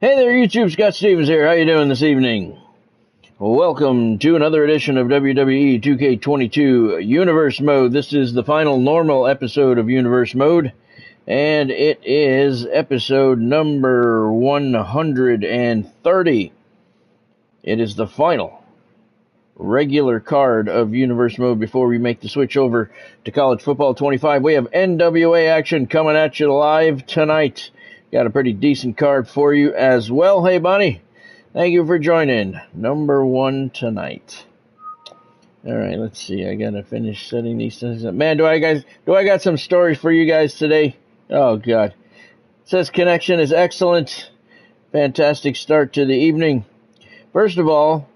Hey there, YouTube. Scott Stevens here. How you doing this evening? Welcome to another edition of WWE 2K22 Universe Mode. This is the final normal episode of Universe Mode, and it is episode number 130. It is the final regular card of Universe Mode before we make the switch over to College Football 25. We have NWA action coming at you live tonight. Got a pretty decent card for you as well. Hey, Bonnie, thank you for joining. Number one tonight. All right, let's see. I gotta finish setting these things up. Man, do I got some stories for you guys today? Oh God. It says connection is excellent. Fantastic start to the evening. First of all,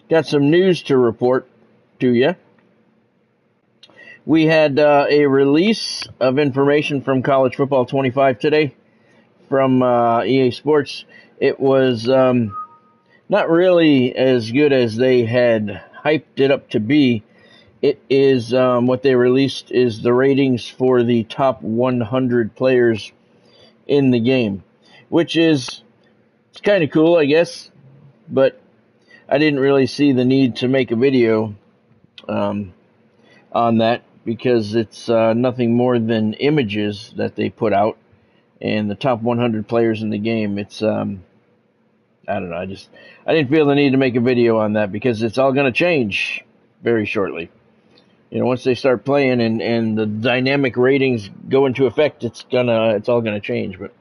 got some news to report to you. We had a release of information from College Football 25 today. From EA Sports. It was not really as good as they had hyped it up to be. It is what they released is the ratings for the top 100 players in the game, which is it's kind of cool, I guess, but I didn't really see the need to make a video on that because it's nothing more than images that they put out. And the top 100 players in the game, it's, I don't know, I didn't feel the need to make a video on that because it's all going to change very shortly. You know, once they start playing and the dynamic ratings go into effect, it's all gonna change. But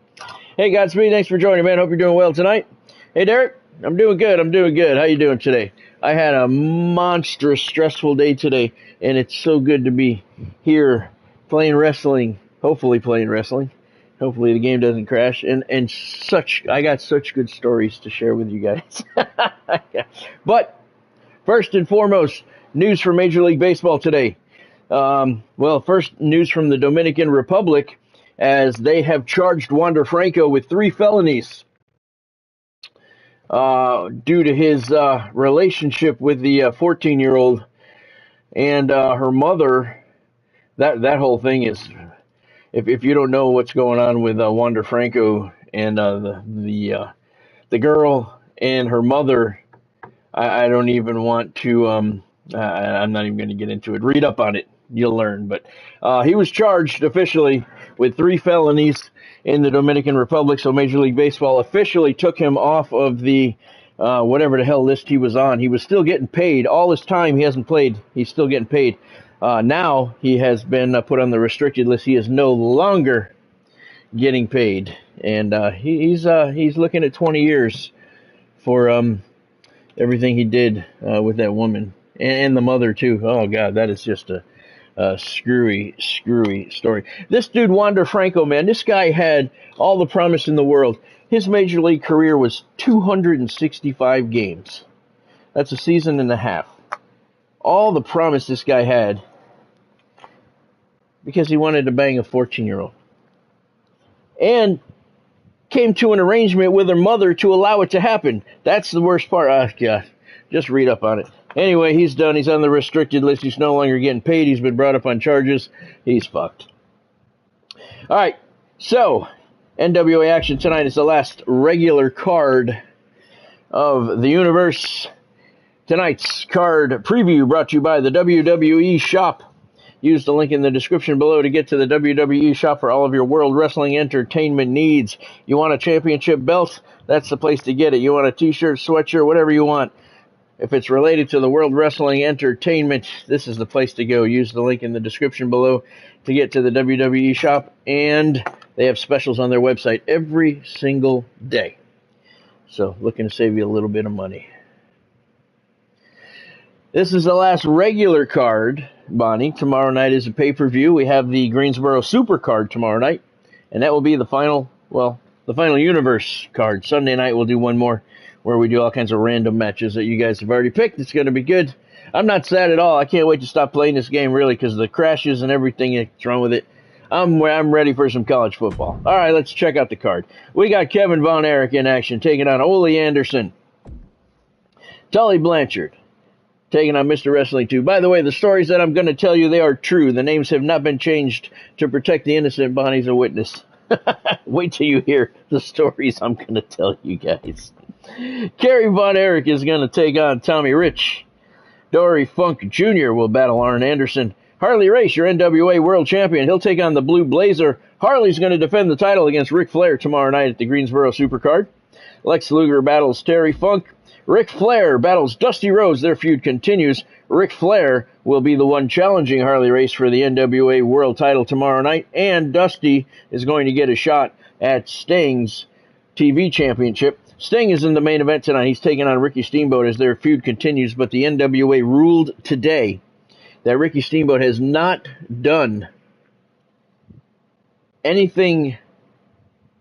hey, Godspeed, thanks for joining, man. Hope you're doing well tonight. Hey, Derek, I'm doing good. How you doing today? I had a monstrous, stressful day today, and it's so good to be here playing wrestling, hopefully playing wrestling. Hopefully the game doesn't crash, and I got such good stories to share with you guys. But first and foremost, news from Major League Baseball today. First news from the Dominican Republic, as they have charged Wander Franco with 3 felonies due to his relationship with the 14-year-old and her mother. That whole thing is. If you don't know what's going on with Wander Franco and the girl and her mother, I don't even want to. I'm not even going to get into it. Read up on it, you'll learn. But he was charged officially with 3 felonies in the Dominican Republic. So Major League Baseball officially took him off of the whatever the hell list he was on. He was still getting paid all this time. He hasn't played. He's still getting paid. Now he has been put on the restricted list. He is no longer getting paid, and he's looking at 20 years for everything he did with that woman and the mother too. Oh God, that is just a screwy story. This dude Wander Franco, man, this guy had all the promise in the world. His major league career was 265 games. That's a season and a half. All the promise this guy had because he wanted to bang a 14-year-old. And came to an arrangement with her mother to allow it to happen. That's the worst part. Oh, God. Just read up on it. Anyway, he's done. He's on the restricted list. He's no longer getting paid. He's been brought up on charges. He's fucked. All right. So, NWA action tonight is the last regular card of the universe. Tonight's card preview brought to you by the WWE Shop. Use the link in the description below to get to the WWE Shop for all of your World Wrestling Entertainment needs. You want a championship belt? That's the place to get it. You want a t-shirt, sweatshirt, whatever you want. If it's related to the World Wrestling Entertainment, this is the place to go. Use the link in the description below to get to the WWE Shop. And they have specials on their website every single day. So looking to save you a little bit of money. This is the last regular card, Bonnie. Tomorrow night is a pay-per-view. We have the Greensboro Super card tomorrow night, and that will be the final Universe card. Sunday night we'll do one more where we do all kinds of random matches that you guys have already picked. It's going to be good. I'm not sad at all. I can't wait to stop playing this game, really, because of the crashes and everything that's wrong with it. I'm ready for some college football. All right, let's check out the card. We got Kevin Von Erich in action, taking on Ole Anderson. Tully Blanchard taking on Mr. Wrestling 2. By the way, the stories that I'm going to tell you, they are true. The names have not been changed to protect the innocent. Bonnie's a witness. Wait till you hear the stories I'm going to tell you guys. Kerry Von Erich is going to take on Tommy Rich. Dory Funk Jr. will battle Arn Anderson. Harley Race, your NWA World Champion, he'll take on the Blue Blazer. Harley's going to defend the title against Ric Flair tomorrow night at the Greensboro Supercard. Lex Luger battles Terry Funk. Ric Flair battles Dusty Rhodes. Their feud continues. Ric Flair will be the one challenging Harley Race for the NWA World title tomorrow night, and Dusty is going to get a shot at Sting's TV Championship. Sting is in the main event tonight. He's taking on Ricky Steamboat as their feud continues, but the NWA ruled today that Ricky Steamboat has not done anything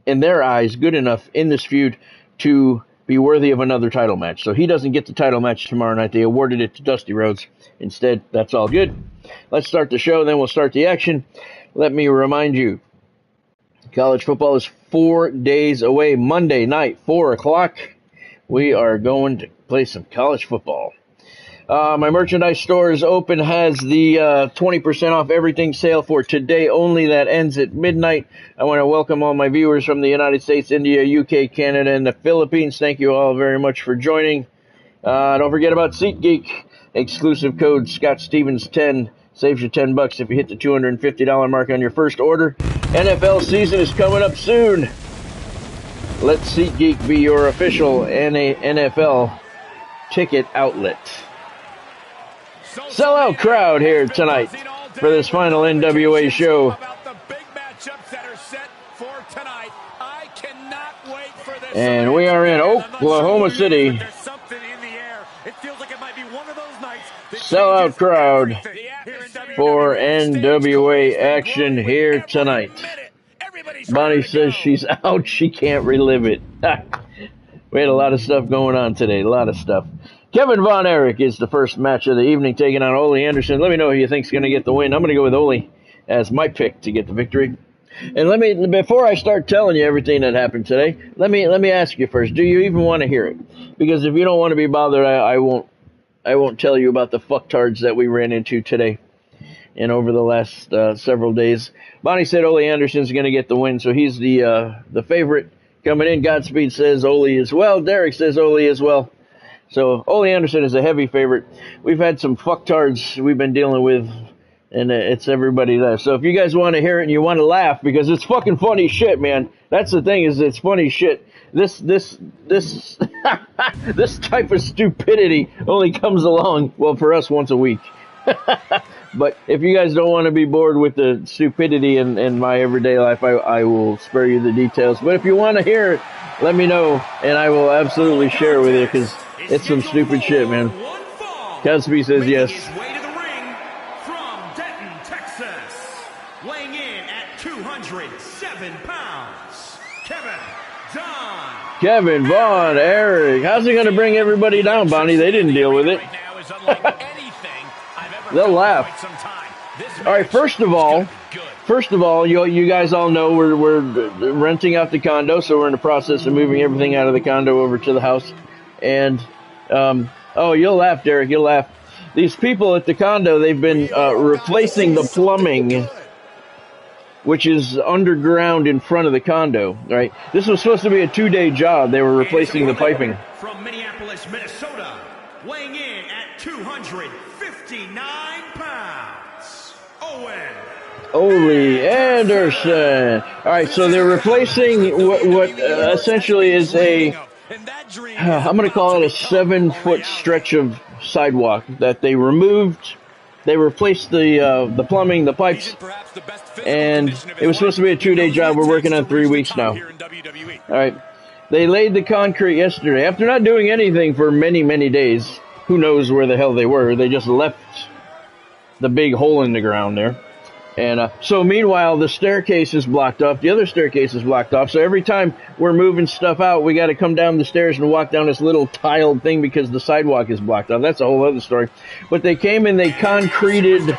in their eyes good enough in this feud to be worthy of another title match. So he doesn't get the title match tomorrow night. They awarded it to Dusty Rhodes instead. That's all good. Let's start the show, then we'll start the action. Let me remind you, college football is 4 days away. Monday night, 4 o'clock, we are going to play some college football. My merchandise store is open, has the 20% off everything sale for today only. That ends at midnight. I want to welcome all my viewers from the United States, India, UK, Canada, and the Philippines. Thank you all very much for joining. Don't forget about SeatGeek. Exclusive code Scott Stevens 10 saves you $10 if you hit the $250 mark on your first order. NFL season is coming up soon. Let SeatGeek be your official NFL ticket outlet. Sellout crowd here tonight for this final NWA show. And we are in Oklahoma City. Sellout crowd for NWA action here tonight. Bonnie says she's out. She can't relive it. We had a lot of stuff going on today. A lot of stuff. Kevin Von Erich is the first match of the evening, taking on Ole Anderson. Let me know who you think's going to get the win. I'm going to go with Ole as my pick to get the victory. And before I start telling you everything that happened today, let me ask you first: do you even want to hear it? Because if you don't want to be bothered, I won't tell you about the fucktards that we ran into today and over the last several days. Bonnie said Ole Anderson's going to get the win, so he's the favorite coming in. Godspeed says Ole as well. Derek says Ole as well. So Ole Anderson is a heavy favorite. We've had some fucktards we've been dealing with, and it's everybody there. So if you guys want to hear it and you want to laugh, because it's fucking funny shit, man. That's the thing, is it's funny shit. This this type of stupidity only comes along, well, for us, once a week. But if you guys don't want to be bored with the stupidity in my everyday life, I will spare you the details. But if you want to hear it, let me know, and I will absolutely share it with you, because it's some stupid shit, man. Cosby says yes. Way to the ring from Denton, Texas, weighing in at 207 pounds, Kevin Von Erich. How's he going to bring everybody down, Bonnie? They didn't deal with it. They'll laugh. All right, first of all, you guys all know we're renting out the condo, so we're in the process of moving everything out of the condo over to the house. And, you'll laugh, Derek, you'll laugh. These people at the condo, they've been replacing the plumbing, which is underground in front of the condo, right? This was supposed to be a 2-day job. They were replacing the piping. From Minneapolis, Minnesota, weighing in at 259 pounds, Ole Anderson. All right, so they're replacing what essentially is I'm going to call it a 7-foot stretch of sidewalk that they removed. They replaced the plumbing, the pipes, and it was supposed to be a 2-day job. We're working on 3 weeks now. All right. They laid the concrete yesterday. After not doing anything for many, many days, who knows where the hell they were. They just left the big hole in the ground there. And so meanwhile, the staircase is blocked off. The other staircase is blocked off. So every time we're moving stuff out, we got to come down the stairs and walk down this little tiled thing because the sidewalk is blocked off. That's a whole other story. But they came and they concreted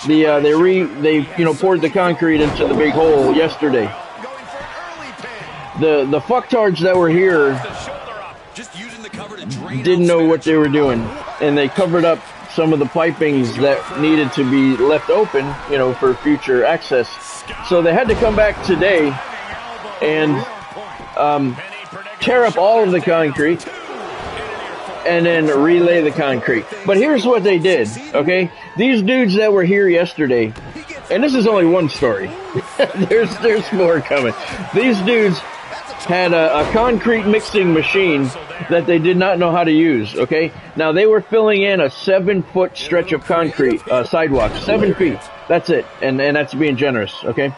they poured the concrete into the big hole yesterday. The fucktards that were here didn't know what they were doing, and they covered up some of the pipings that needed to be left open, for future access. So they had to come back today and tear up all of the concrete and then relay the concrete. But here's what they did, okay? These dudes that were here yesterday, and this is only one story. there's more coming. These dudes had a concrete mixing machine that they did not know how to use, okay? Now, they were filling in a 7-foot stretch of concrete, sidewalk, 7 feet. That's it, and that's being generous, okay?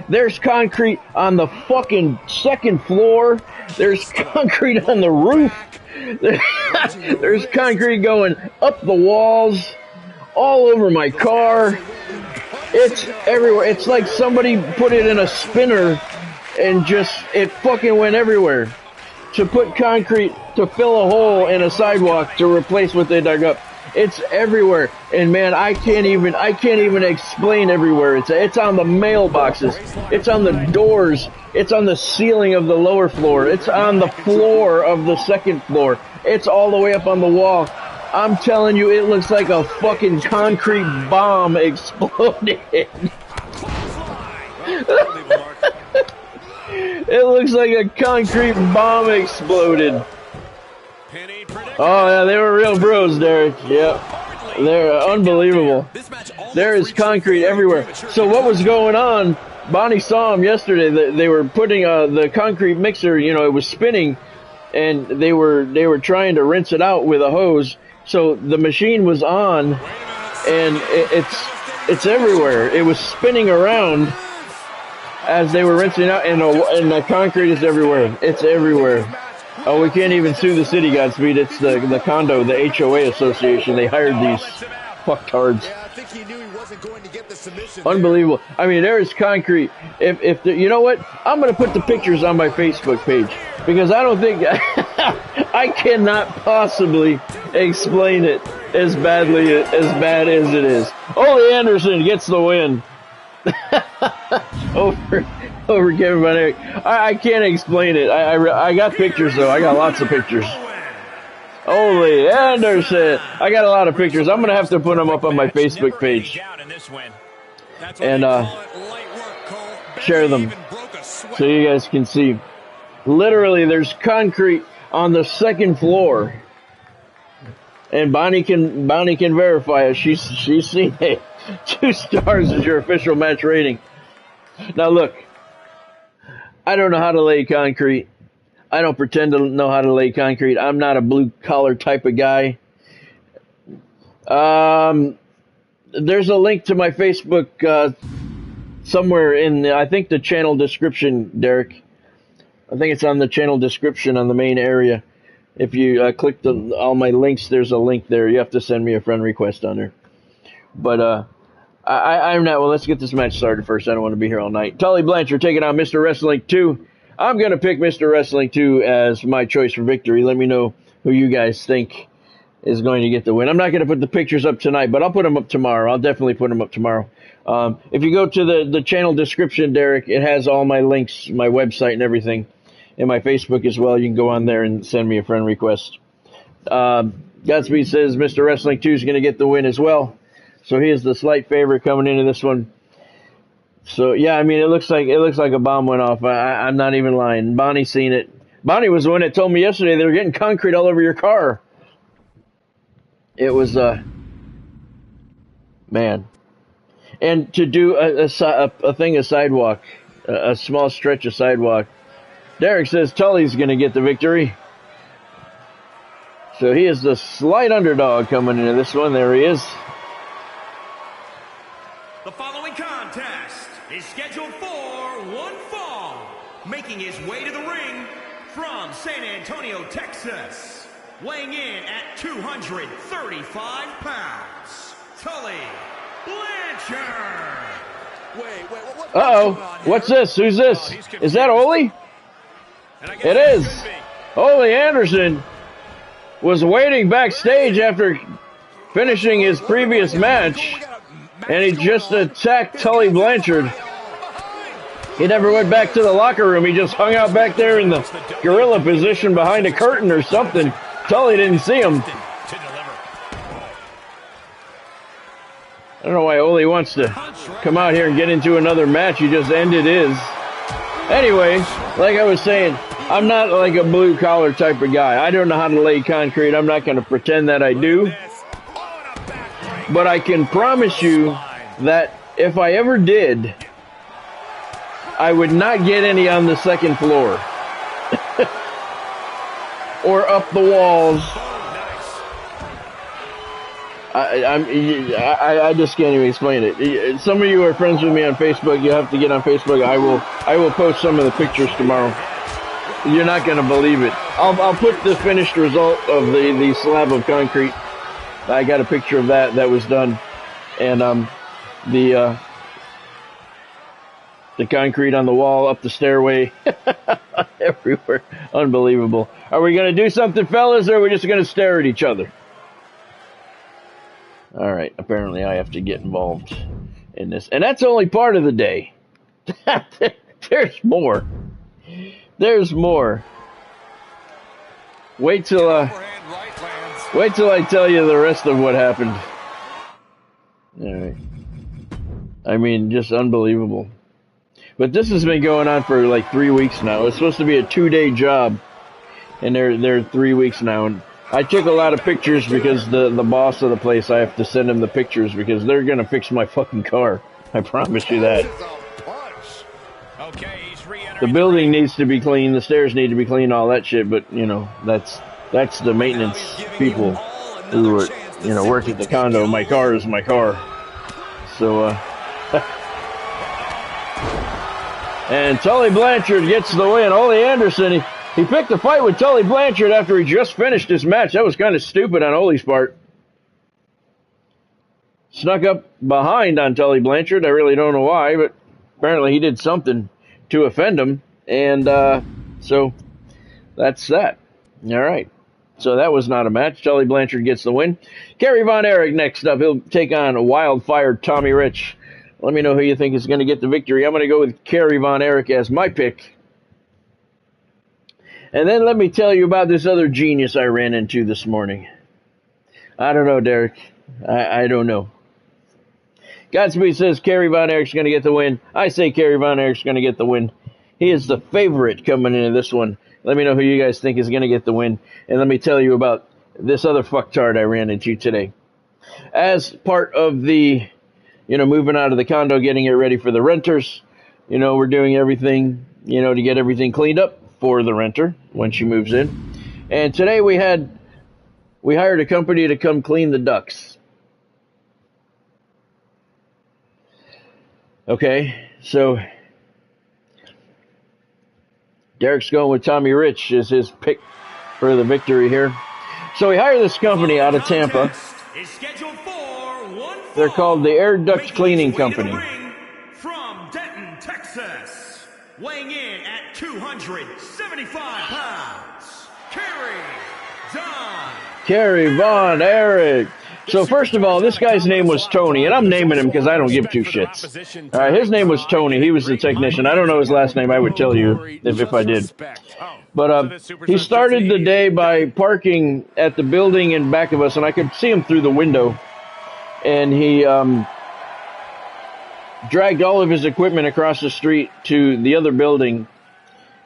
There's concrete on the fucking second floor. There's concrete on the roof. There's concrete going up the walls, all over my car. It's everywhere. It's like somebody put it in a spinner and just, it fucking went everywhere. To put concrete, to fill a hole in a sidewalk to replace what they dug up. It's everywhere. And man, I can't even explain everywhere. It's on the mailboxes. It's on the doors. It's on the ceiling of the lower floor. It's on the floor of the second floor. It's all the way up on the wall. I'm telling you, it looks like a fucking concrete bomb exploded. It looks like a concrete bomb exploded. Oh, yeah, they were real bros, Derek. Yep. They're unbelievable. There is concrete everywhere. So what was going on, Bonnie saw them yesterday. They were putting the concrete mixer, you know, it was spinning, and they were trying to rinse it out with a hose. So the machine was on, and it's everywhere. It was spinning around as they were rinsing out, and the concrete is everywhere. It's everywhere. Oh, we can't even sue the city, Godspeed. It's the condo, the HOA association. They hired these fucktards. Unbelievable. I mean, there is concrete. If you know what? I'm going to put the pictures on my Facebook page, because I don't think I cannot possibly explain it as bad as it is. Ole Anderson gets the win. over Kevin Von Erich. I can't explain it. I got pictures, though. I got lots of pictures. Ole Anderson. I got a lot of pictures. I'm going to have to put them up on my Facebook page and share them so you guys can see. Literally, there's concrete on the second floor, and Bonnie can verify it. She's seen it. 2 stars is your official match rating. Now look, I don't know how to lay concrete. I don't pretend to know how to lay concrete. I'm not a blue collar type of guy. There's a link to my Facebook somewhere in I think the channel description, Derek. I think it's on the channel description on the main area. If you click all my links, there's a link there. You have to send me a friend request on there. But I'm not. Well, let's get this match started first. I don't want to be here all night. Tully Blanchard taking on Mr. Wrestling 2. I'm going to pick Mr. Wrestling 2 as my choice for victory. Let me know who you guys think is going to get the win. I'm not going to put the pictures up tonight, but I'll put them up tomorrow. I'll definitely put them up tomorrow. If you go to the channel description, Derek, it has all my links, my website and everything, and my Facebook as well. You can go on there and send me a friend request. Godspeed says Mr. Wrestling 2 is going to get the win as well. So he is the slight favorite coming into this one. So yeah, I mean, it looks like a bomb went off. I'm not even lying. Bonnie's seen it. Bonnie was the one that told me yesterday they were getting concrete all over your car. It was man, and to do a sidewalk, a small stretch of sidewalk. Derek says Tully's going to get the victory. So he is the slight underdog coming into this one. There he is. The following contest is scheduled for one fall. Making his way to the ring from San Antonio, Texas. Weighing in at 235 pounds, Tully Blanchard. Wait, uh-oh. What's this? Who's this? Is that Ole? It is. Ole Anderson was waiting backstage after finishing his previous match, and he just attacked Tully Blanchard. He never went back to the locker room. He just hung out back there in the gorilla position behind a curtain or something. Tully didn't see him. I don't know why Ole wants to come out here and get into another match. He just ended his. Anyway, like I was saying, I'm not like a blue-collar type of guy. I don't know how to lay concrete. I'm not going to pretend that I do. But I can promise you that if I ever did, I would not get any on the second floor. Or up the walls. I just can't even explain it. Some of you are friends with me on Facebook. You have to get on Facebook. I will post some of the pictures tomorrow. You're not going to believe it. I'll put the finished result of the slab of concrete. I got a picture of that was done, and the concrete on the wall, up the stairway, everywhere. Unbelievable. Are we going to do something, fellas, or are we just going to stare at each other? All right, apparently I have to get involved in this. And that's only part of the day. There's more. There's more. Wait till I tell you the rest of what happened. All right. I mean, just unbelievable. But this has been going on for like 3 weeks now. It's supposed to be a 2-day job, and they're 3 weeks now. And I took a lot of pictures because the boss of the place, I have to send him the pictures because they're going to fix my fucking car. I promise you that. The building needs to be clean, the stairs need to be clean, all that shit, but, you know, that's the maintenance people who are, you know, work at the condo. My car is my car. So, and Tully Blanchard gets the win. Ole Anderson, he picked a fight with Tully Blanchard after he just finished his match. That was kind of stupid on Ole's part. Snuck up behind on Tully Blanchard. I really don't know why, but apparently he did something to offend him. And so that's that. All right. So that was not a match. Tully Blanchard gets the win. Kerry Von Erich next up. He'll take on Wildfire Tommy Rich. Let me know who you think is going to get the victory. I'm going to go with Kerry Von Erich as my pick. And then let me tell you about this other genius I ran into this morning. I don't know, Derek. I don't know. Godspeed says Kerry Von Erich's going to get the win. I say Kerry Von Erich's going to get the win. He is the favorite coming into this one. Let me know who you guys think is going to get the win. And let me tell you about this other fucktard I ran into today. As part of the, you know, moving out of the condo, getting it ready for the renters, you know, we're doing everything, you know, to get everything cleaned up for the renter when she moves in. And today we hired a company to come clean the ducts. Okay, so Derek's going with Tommy Rich as his pick for the victory here. So we hired this company out of Tampa. They're called the Air Duct Cleaning Company. From Denton, Texas, weighing in at 275 pounds, Kerry Von Erich. So first of all, this guy's name was Tony, and I'm naming him because I don't give two shits. All right, his name was Tony. He was the technician. I don't know his last name. I would tell you if I did. But he started the day by parking at the building in back of us, and I could see him through the window. And he dragged all of his equipment across the street to the other building.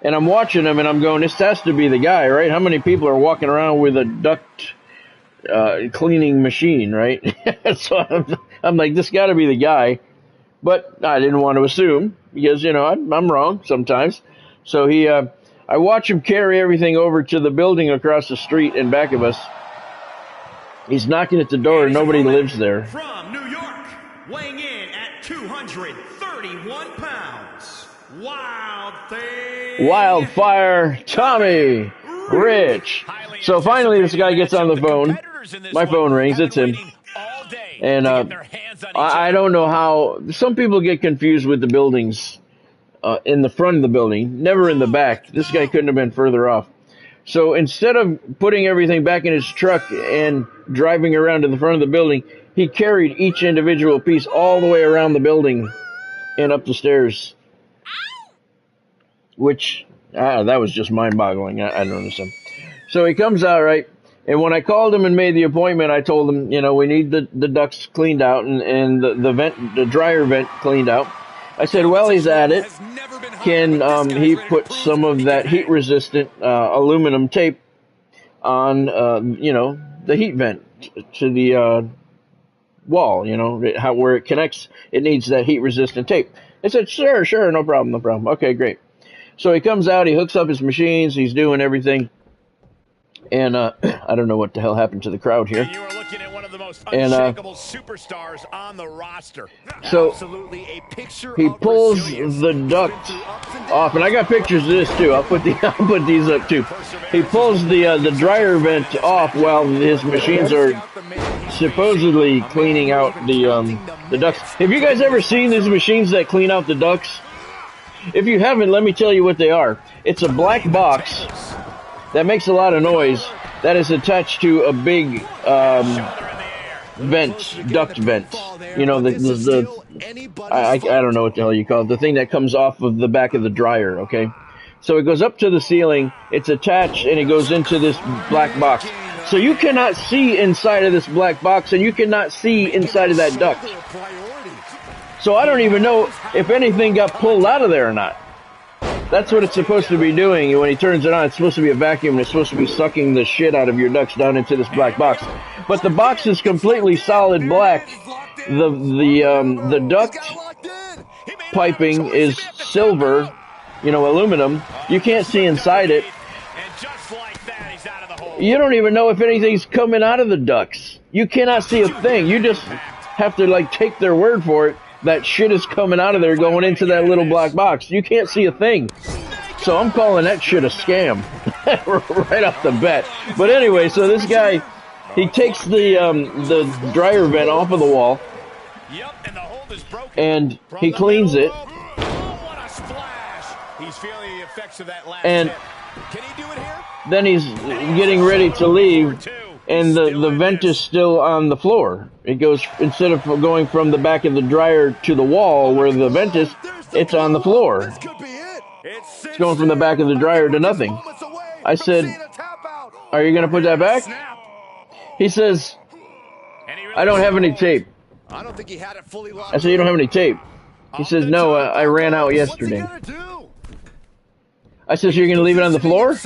And I'm watching him, and I'm going, this has to be the guy, right? How many people are walking around with a duct cleaning machine, right? So I'm like, this got to be the guy. But I didn't want to assume because, you know, I'm wrong sometimes. So I watch him carry everything over to the building across the street in back of us. He's knocking at the door and nobody lives there. From New York, weighing in at 231 pounds, Wildfire Tommy Rich. So finally this guy gets on the phone. My phone rings. It's him. And I don't know how. Some people get confused with the buildings in the front of the building, never in the back. This guy couldn't have been further off. So instead of putting everything back in his truck and driving around to the front of the building, he carried each individual piece all the way around the building and up the stairs. Which, that was just mind-boggling. I don't understand. So he comes out, right? And when I called him and made the appointment, I told him, you know, we need the ducts cleaned out and the dryer vent cleaned out. I said, well, he's at it. he put some of that heat-resistant aluminum tape on, the heat vent to the wall, where it connects, it needs that heat-resistant tape. I said, sure, no problem. Okay, great. So he comes out, he hooks up his machines, he's doing everything. And I don't know what the hell happened to the crowd here. You are looking at one of the most unshakable superstars on the roster. So he pulls the duct off, and I got pictures of this too. I'll put these up too. He pulls the dryer vent off while his machines are supposedly cleaning out the ducts. Have you guys ever seen these machines that clean out the ducts? If you haven't, let me tell you what they are. It's a black box that makes a lot of noise that is attached to a big duct vent. I don't know what the hell you call it. The thing that comes off of the back of the dryer, okay? So it goes up to the ceiling, it's attached, and it goes into this black box. So you cannot see inside of this black box, and you cannot see inside of that duct. So I don't even know if anything got pulled out of there or not. That's what it's supposed to be doing. When he turns it on, it's supposed to be a vacuum, and it's supposed to be sucking the shit out of your ducts down into this black box. But the box is completely solid black. The duct piping is silver, aluminum. You can't see inside it. You don't even know if anything's coming out of the ducts. You cannot see a thing. You just have to take their word for it. That shit is coming out of there going into that little black box. You can't see a thing. So I'm calling that shit a scam right off the bat. But anyway, so this guy, he takes the dryer vent off of the wall, and he cleans it. And then he's getting ready to leave. And the vent is still on the floor. It goes, instead of going from the back of the dryer to the wall where the vent is, it's on the floor. It's going from the back of the dryer to nothing. I said, are you going to put that back? He says, I don't have any tape. I said, you don't have any tape? He says, no, I ran out yesterday. I said, so you're going to leave it on the floor?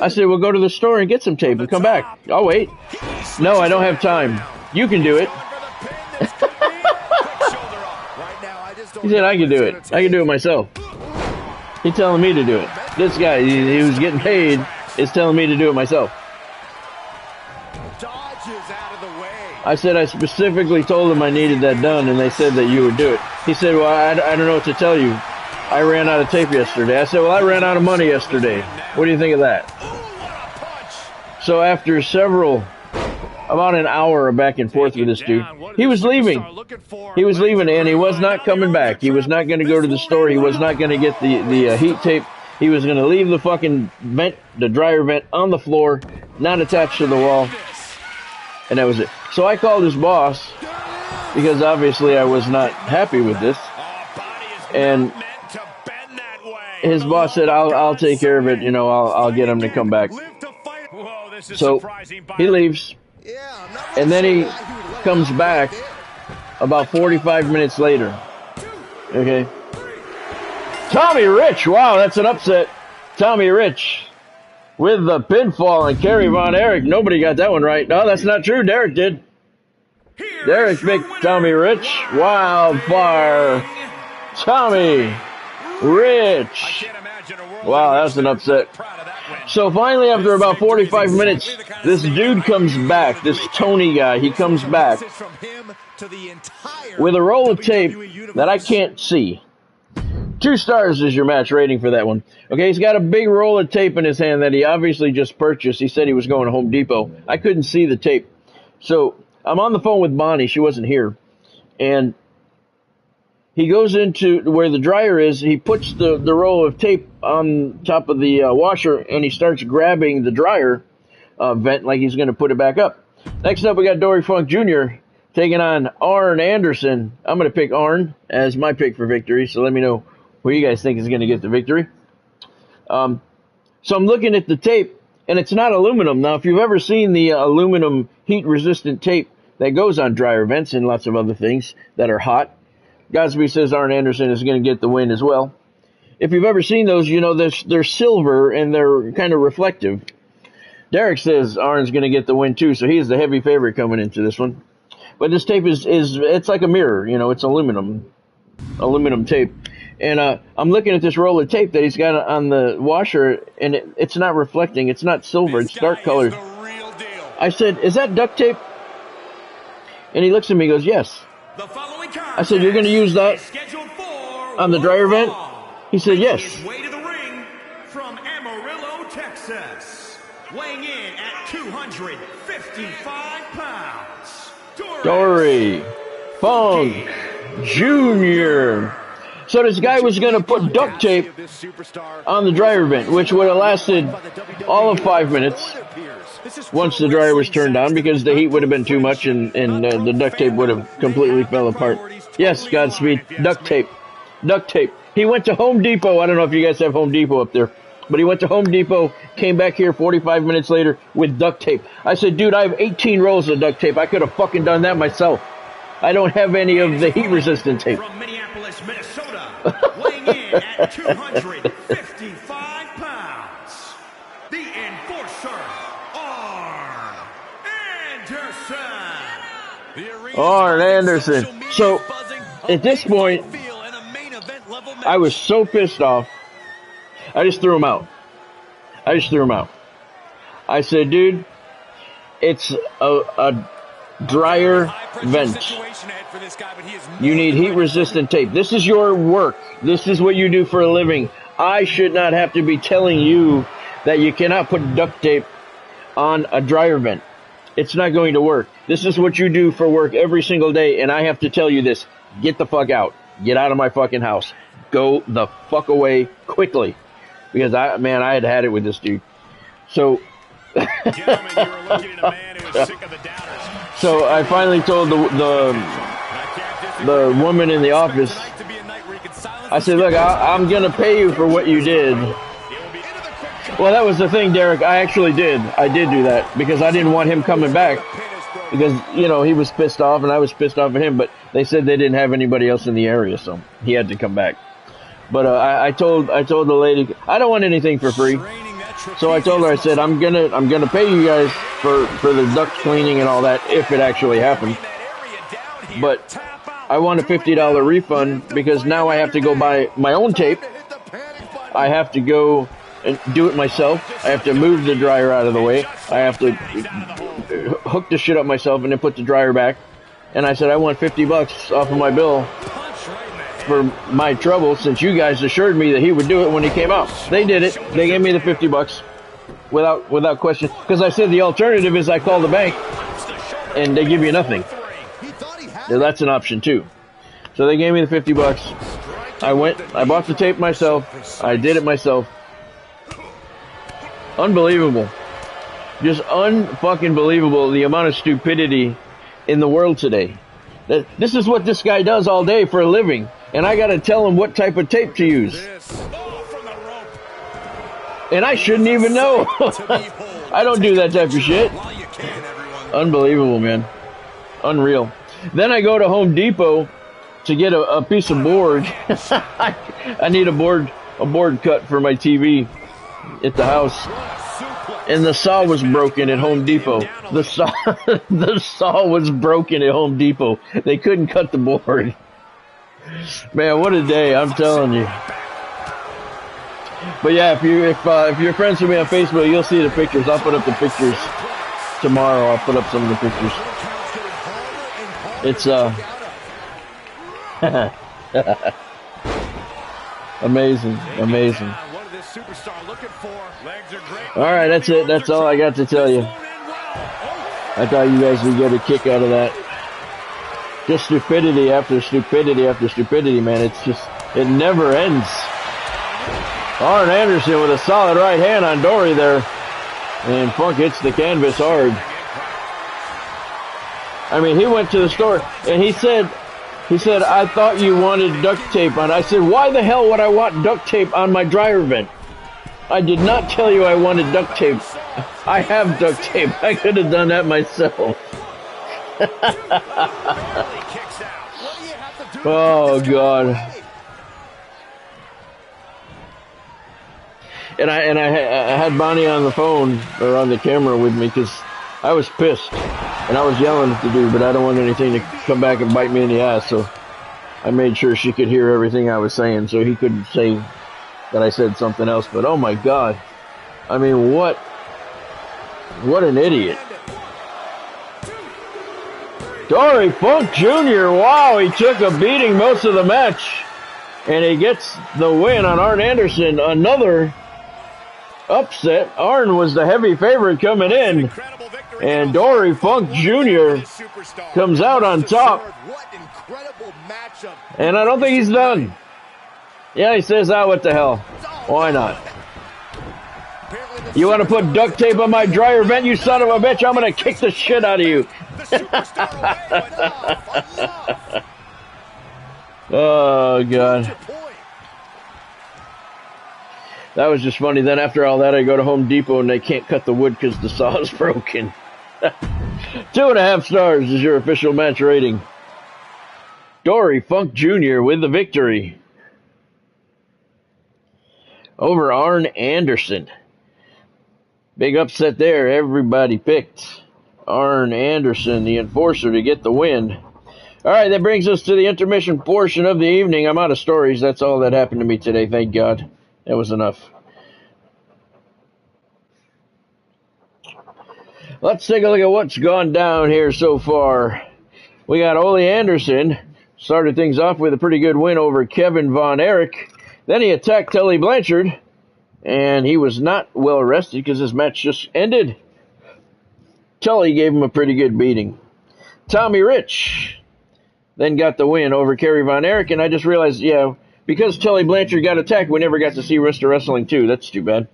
I said, well, go to the store and get some tape and come back. I'll wait. No, I don't have time. You can do it. He said, I can do it. I can do it myself. He's telling me to do it. This guy, he was getting paid, is telling me to do it myself. I said, I specifically told them I needed that done, and they said that you would do it. He said, well, I don't know what to tell you. I ran out of tape yesterday. I said, well, I ran out of money yesterday. What do you think of that? So after about an hour of back and forth with this dude, he was leaving. He was leaving, and he was not coming back. He was not going to go to the store. He was not going to get the heat tape. He was going to leave the fucking vent, the dryer vent, on the floor, not attached to the wall. And that was it. So I called his boss, because obviously I was not happy with this. And his boss said, I'll take care of it, I'll get him to come back. So he leaves, and then he comes back about 45 minutes later. Okay. Tommy Rich, wow, that's an upset. Tommy Rich with the pinfall and Kerry Von Erich. Nobody got that one right. No, that's not true. Derek did. Derek picked Tommy Rich. Wildfire Tommy Rich. Wow, that's an upset. So finally, after about 45 minutes, this dude comes back, this Tony guy, he comes back with a roll of tape that I can't see. 2 stars is your match rating for that one. Okay, he's got a big roll of tape in his hand that he obviously just purchased. He said he was going to Home Depot. I couldn't see the tape. So I'm on the phone with Bonnie. She wasn't here. And he goes into where the dryer is. He puts the roll of tape on top of the washer, and he starts grabbing the dryer vent like he's going to put it back up. Next up, we got Dory Funk Jr. taking on Arn Anderson. I'm going to pick Arn as my pick for victory, so let me know who you guys think is going to get the victory. So I'm looking at the tape, and it's not aluminum. Now, if you've ever seen the aluminum heat-resistant tape that goes on dryer vents and lots of other things that are hot, Gosby says Arn Anderson is going to get the win as well. if you've ever seen those, you know they're silver and they're kind of reflective. Derek says Arn's going to get the win too, so he's the heavy favorite coming into this one. But this tape is it's like a mirror, you know, it's aluminum tape. And I'm looking at this roll of tape that he's got on the washer, and it's not reflecting. It's not silver. It's dark colored. I said, "Is that duct tape?" And he looks at me and goes, "Yes." I said, "You're going to use that on the dryer vent?" He said, "Yes." Way to the ring from Amarillo, Texas, weighing in at 255 pounds. Dory Funk Jr. So this guy was going to put duct tape on the dryer vent, which would have lasted all of 5 minutes once the dryer was turned on, because the heat would have been too much and the duct tape would have completely fell apart. Yes, Godspeed. Duct tape. Duct tape. He went to Home Depot. I don't know if you guys have Home Depot up there, but he went to Home Depot, came back here 45 minutes later with duct tape. I said, "Dude, I have 18 rolls of duct tape. I could have fucking done that myself. I don't have any of the heat-resistant tape." From Minneapolis, Minnesota, weighing in at 255 pounds, the Enforcer, Arn Anderson. Arn Anderson. So, at this point, I was so pissed off, I just threw him out. I said, "Dude, it's a dryer vent. You need heat-resistant tape. This is your work. This is what you do for a living. I should not have to be telling you that you cannot put duct tape on a dryer vent. It's not going to work. This is what you do for work every single day, and I have to tell you this. Get the fuck out. Get out of my fucking house. Go the fuck away quickly." Because I had it with this dude. So, so I finally told the woman in the office, I said, "Look, I'm going to pay you for what you did." Well, that was the thing, Derek. I actually did. I did do that because I didn't want him coming back. Because, you know, he was pissed off and I was pissed off at him. But they said they didn't have anybody else in the area, so he had to come back. But I told the lady, I don't want anything for free. So I told her, I said, I'm gonna pay you guys for the duct cleaning and all that if it actually happened. But I want a $50 refund because now I have to go buy my own tape. I have to go and do it myself. I have to move the dryer out of the way. I have to hook the shit up myself and then put the dryer back. And I said, I want $50 off of my bill for my trouble, since you guys assured me that he would do it when he came out. They did it. They gave me the $50 without question. Because I said the alternative is I call the bank and they give you nothing. Yeah, that's an option too. So they gave me the $50. I went, I bought the tape myself. I did it myself. Unbelievable. Just unfucking believable the amount of stupidity in the world today. This is what this guy does all day for a living. And I gotta tell him what type of tape to use. And I shouldn't even know. I don't do that type of shit. Unbelievable, man. Unreal. Then I go to Home Depot to get a piece of board. I need a board cut for my TV at the house. And the saw was broken at Home Depot. The saw was broken at Home Depot. They couldn't cut the board. Man, what a day, I'm telling you. But yeah, if you're friends with me on Facebook, you'll see the pictures. I'll put up the pictures tomorrow. I'll put up some of the pictures. It's amazing. All right, that's it. That's all I got to tell you. I thought you guys would get a kick out of that. Just stupidity after stupidity after stupidity, man. It never ends. Arn Anderson with a solid right hand on Dory there. And Funk hits the canvas hard. I mean, he went to the store and he said, I thought you wanted duct tape on. I said, why the hell would I want duct tape on my dryer vent? I did not tell you I wanted duct tape. I have duct tape. I could have done that myself. Oh, God. And I had Bonnie on the phone or on the camera with me because I was pissed and I was yelling at the dude, but I don't want anything to come back and bite me in the ass. So I made sure she could hear everything I was saying, so he couldn't say that I said something else. But oh my God, I mean, what an idiot. Dory Funk Jr., wow, he took a beating most of the match. And he gets the win on Arn Anderson. Another upset. Arn was the heavy favorite coming in. And Dory Funk Jr. comes out on top. And I don't think he's done. Yeah, he says, what the hell? Why not? You want to put duct tape on my dryer vent, you son of a bitch? I'm going to kick the shit out of you. Oh, God. That was just funny. Then after all that, I go to Home Depot and they can't cut the wood because the saw is broken. 2.5 stars is your official match rating. Dory Funk Jr. with the victory over Arn Anderson. Big upset there. Everybody picked Arn Anderson, the enforcer, to get the win. All right, that brings us to the intermission portion of the evening. I'm out of stories. That's all that happened to me today. Thank God. That was enough. Let's take a look at what's gone down here so far. We got Ole Anderson. Started things off with a pretty good win over Kevin Von Erich. Then he attacked Tully Blanchard, and he was not well rested because his match just ended. Tully gave him a pretty good beating. Tommy Rich then got the win over Kerry Von Erich, and I just realized, because Tully Blanchard got attacked, we never got to see Mr. Wrestling 2. That's too bad.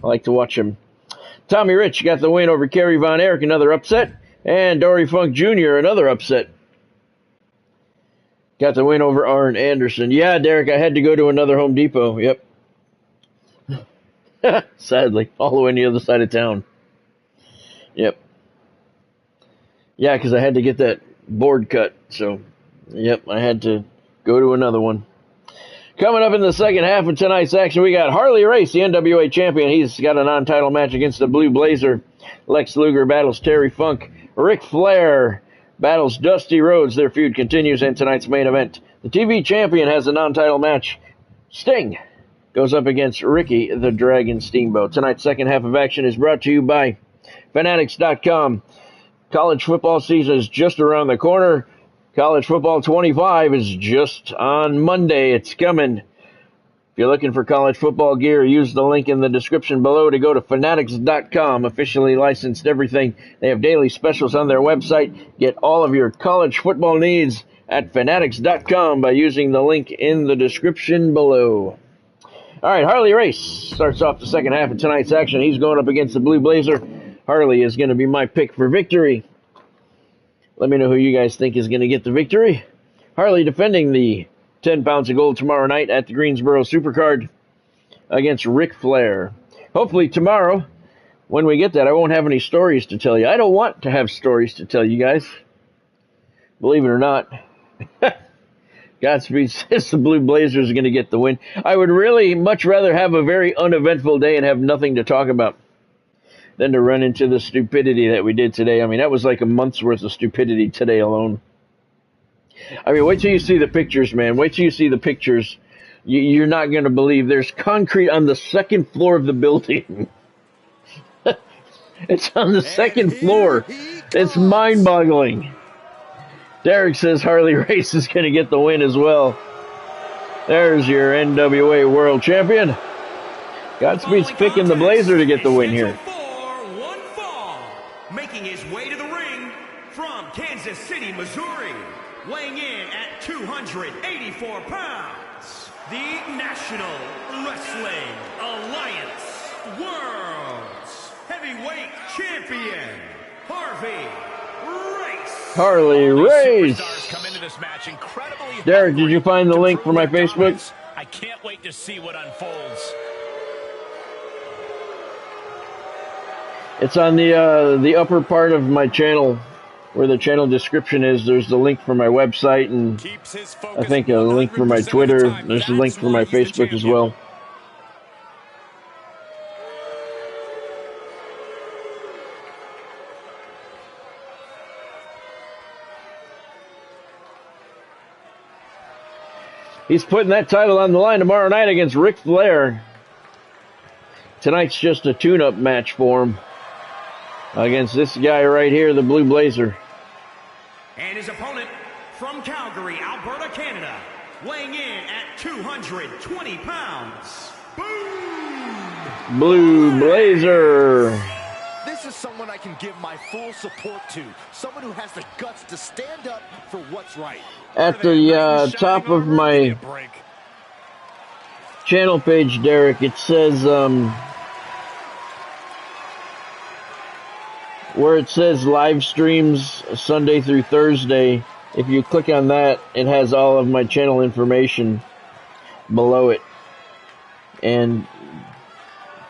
I like to watch him. Tommy Rich got the win over Kerry Von Erich, another upset, and Dory Funk Jr., another upset. Got the win over Arn Anderson. Yeah, Derek, I had to go to another Home Depot. Yep. Sadly, all the way on the other side of town. Yep. Yeah, because I had to get that board cut. So, yep, I had to go to another one. Coming up in the second half of tonight's action, we got Harley Race, the NWA champion. He's got a non-title match against the Blue Blazer. Lex Luger battles Terry Funk. Ric Flair battles Dusty Rhodes. Their feud continues in tonight's main event. The TV champion has a non-title match. Sting goes up against Ricky the Dragon Steamboat. Tonight's second half of action is brought to you by Fanatics.com. College football season is just around the corner. College Football 25 is just on Monday. It's coming. If you're looking for college football gear, use the link in the description below to go to Fanatics.com. Officially licensed everything. They have daily specials on their website. Get all of your college football needs at Fanatics.com by using the link in the description below. All right, Harley Race starts off the second half of tonight's action. He's going up against the Blue Blazer. Harley is going to be my pick for victory. Let me know who you guys think is going to get the victory. Harley defending the 10 pounds of gold tomorrow night at the Greensboro Supercard against Ric Flair. Hopefully tomorrow, when we get that, I won't have any stories to tell you. I don't want to have stories to tell you guys. Believe it or not. Godspeed says the Blue Blazers are going to get the win. I would really much rather have a very uneventful day and have nothing to talk about than to run into the stupidity that we did today. I mean, that was like a month's worth of stupidity today alone. I mean, wait till you see the pictures, man. Wait till you see the pictures. You're not going to believe there's concrete on the second floor of the building. It's on the second floor. It's mind-boggling. Derek says Harley Race is going to get the win as well. There's your NWA World Champion. Godspeed's picking the Blazer to get the win here. Making his way to the ring from Kansas City, Missouri, weighing in at 284 pounds, the National Wrestling Alliance World's Heavyweight Champion, Harley Race. Derek, did you find the link for my Facebook? I can't wait to see what unfolds. It's on the upper part of my channel, where the channel description is. There's the link for my website, and I think a link for my Twitter. There's a link for my Facebook as well. He's putting that title on the line tomorrow night against Ric Flair. Tonight's just a tune-up match for him against this guy right here, the Blue Blazer. And his opponent from Calgary, Alberta, Canada, weighing in at 220 pounds. Boom! Blue Blazer. This is someone I can give my full support to. Someone who has the guts to stand up for what's right. At the top of my channel page, Derek, it says, where it says live streams Sunday through Thursday, if you click on that, it has all of my channel information below it. And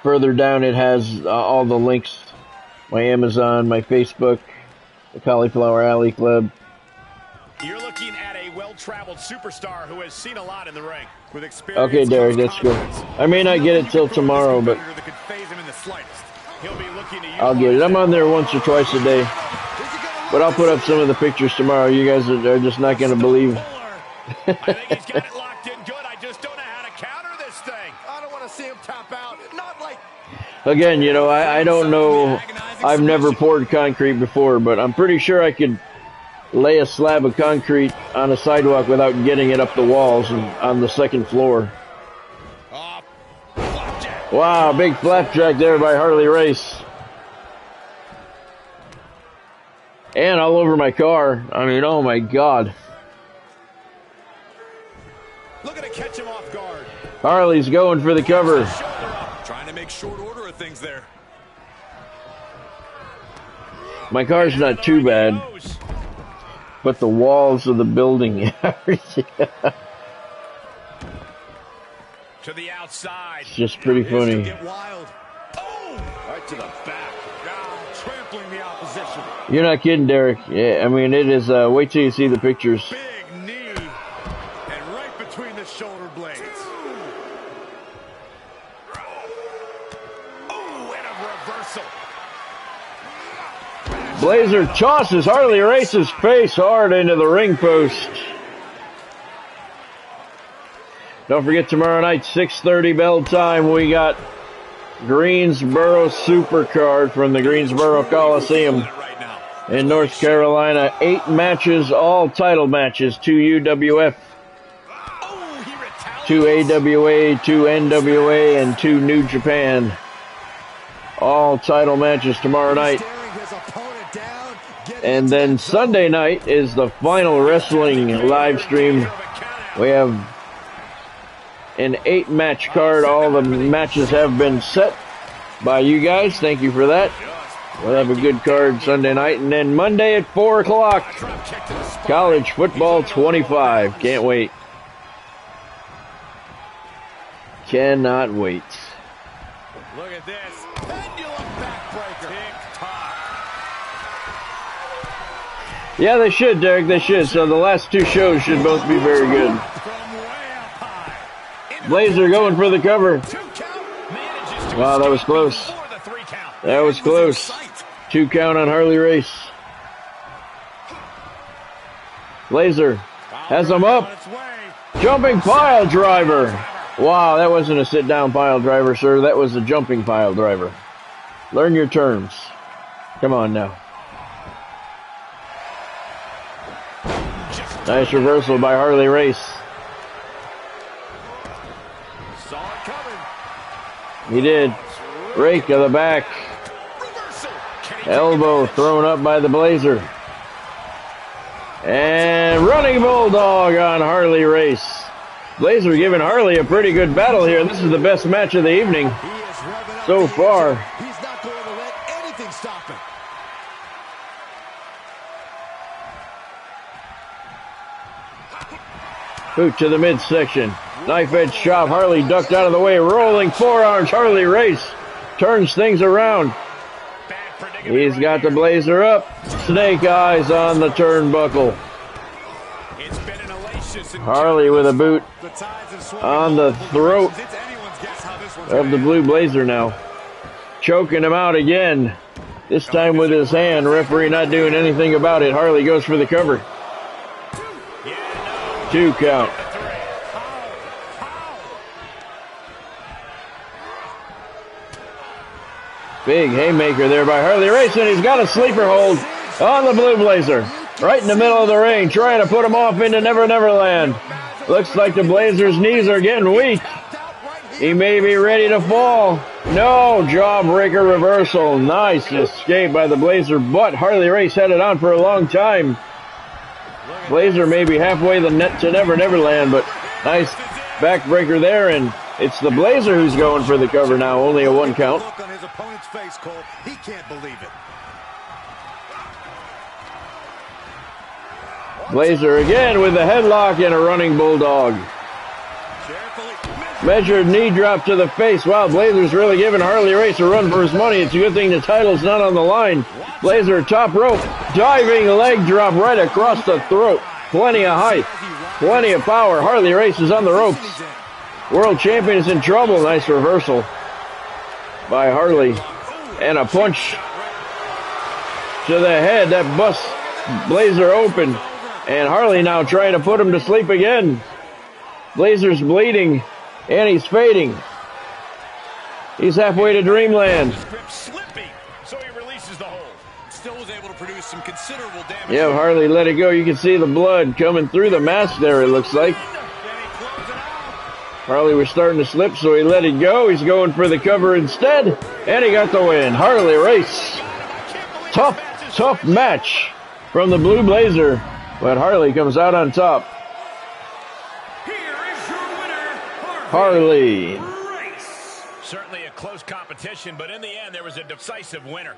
further down, it has all the links. My Amazon, my Facebook, the Cauliflower Alley Club. You're looking at a well-traveled superstar who has seen a lot in the ring. With experience. Okay, Derek, that's cool. I may not get it till tomorrow, but I'll get it. I'm on there once or twice a day. But I'll put up some of the pictures tomorrow. You guys are just not going to believe. I think he's got it locked in good. I just don't know how to counter this thing. I don't want to see him tap out. Not like... Again, you know, I don't know. I've never poured concrete before, but I'm pretty sure I could lay a slab of concrete on a sidewalk without getting it up the walls and on the second floor. Wow, big flapjack there by Harley Race. And all over my car. I mean, oh my God. Looking to catch him off guard. Harley's going for the cover. Trying to make short order of things there. My car's not too bad, but the walls of the building. To the outside. It's just pretty funny. Get wild. Oh! Right to the back. Trampling the opposition. You're not kidding, Derek. Yeah, I mean, it is, wait till you see the pictures. Big knee. And right between the shoulder blades. Oh, and a reversal. Blazer tosses Harley Race's face hard into the ring post. Don't forget tomorrow night, 6:30 bell time, we got Greensboro Supercard from the Greensboro Coliseum in North Carolina. 8 matches, all title matches, 2 UWF, 2 AWA, 2 NWA, and 2 New Japan. All title matches tomorrow night. And then Sunday night is the final wrestling live stream. We have an 8-match card. All the matches have been set by you guys. Thank you for that. We'll have a good card Sunday night. And then Monday at 4 o'clock, College Football 25. Can't wait. Cannot wait. Look at this. Pendulum backbreaker. Tick-tock. Yeah, they should, Derek. They should. So the last 2 shows should both be very good. Blazer going for the cover. Wow, that was close. That was close. 2 count on Harley Race. Blazer has him up. Jumping pile driver. Wow, that wasn't a sit-down pile driver, sir. That was a jumping pile driver. Learn your terms. Come on now. Nice reversal by Harley Race. He did. Rake of the back. Elbow thrown up by the Blazer. And running bulldog on Harley Race. Blazer giving Harley a pretty good battle here. This is the best match of the evening so far. He's not going to let anything stop him. Boot to the midsection. Knife edge chop. Harley ducked out of the way. Rolling forearms. Harley Race turns things around. He's got the Blazer up. Snake eyes on the turnbuckle. Harley with a boot on the throat of the Blue Blazer now. Choking him out again. This time with his hand. Referee not doing anything about it. Harley goes for the cover. 2 count. Big haymaker there by Harley Race, and he's got a sleeper hold on the Blue Blazer. Right in the middle of the ring, trying to put him off into Never Never Land. Looks like the Blazer's knees are getting weak. He may be ready to fall. No, jawbreaker reversal. Nice escape by the Blazer, but Harley Race had it on for a long time. Blazer may be halfway the net to Never Never Land, but nice backbreaker there, and it's the Blazer who's going for the cover now. Only a 1 count. Look on his opponent's face, Cole. He can't believe it. Blazer again with a headlock and a running bulldog. Measured knee drop to the face. Wow, Blazer's really giving Harley Race a run for his money. It's a good thing the title's not on the line. Blazer top rope, diving leg drop right across the throat. Plenty of height, plenty of power. Harley Race is on the ropes. World champion is in trouble. Nice reversal by Harley. And a punch to the head that busts Blazer open. And Harley now trying to put him to sleep again. Blazer's bleeding, and he's fading. He's halfway to dreamland. So he releases the hold. Still was able to produce some considerable damage. Yeah, Harley let it go. You can see the blood coming through the mask there, it looks like. Harley was starting to slip, so he let it go. He's going for the cover instead, and he got the win. Harley Race. Tough match from the Blue Blazer. But Harley comes out on top. Here is your winner, Harley Race. Certainly a close competition, but in the end, there was a decisive winner.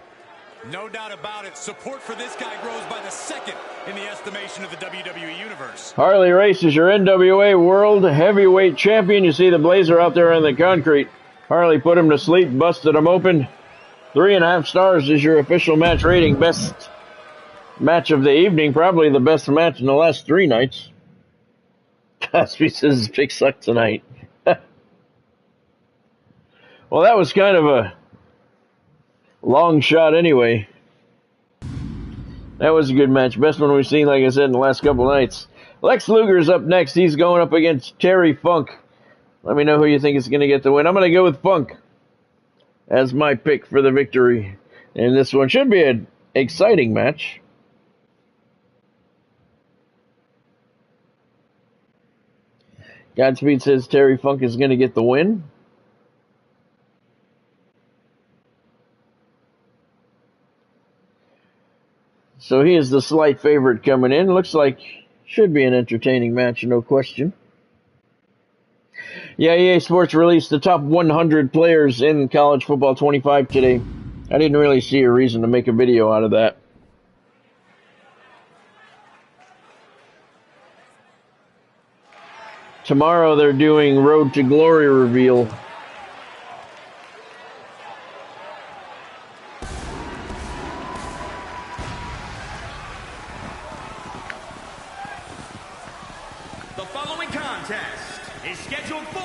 No doubt about it. Support for this guy grows by the second in the estimation of the WWE Universe. Harley Race is your NWA World Heavyweight Champion. You see the Blazer out there on the concrete. Harley put him to sleep, busted him open. 3.5 stars is your official match rating. Best match of the evening, probably the best match in the last 3 nights. Cosby says his pick sucked tonight. Well, that was kind of a long shot anyway. That was a good match. Best one we've seen, like I said, in the last couple nights. Lex Luger's up next. He's going up against Terry Funk. Let me know who you think is going to get the win. I'm going to go with Funk as my pick for the victory. And this one should be an exciting match. Godspeed says Terry Funk is going to get the win. So he is the slight favorite coming in. Looks like should be an entertaining match, no question. Yeah, EA Sports released the top 100 players in college football 25 today. I didn't really see a reason to make a video out of that. Tomorrow they're doing Road to Glory reveal. The following contest is scheduled for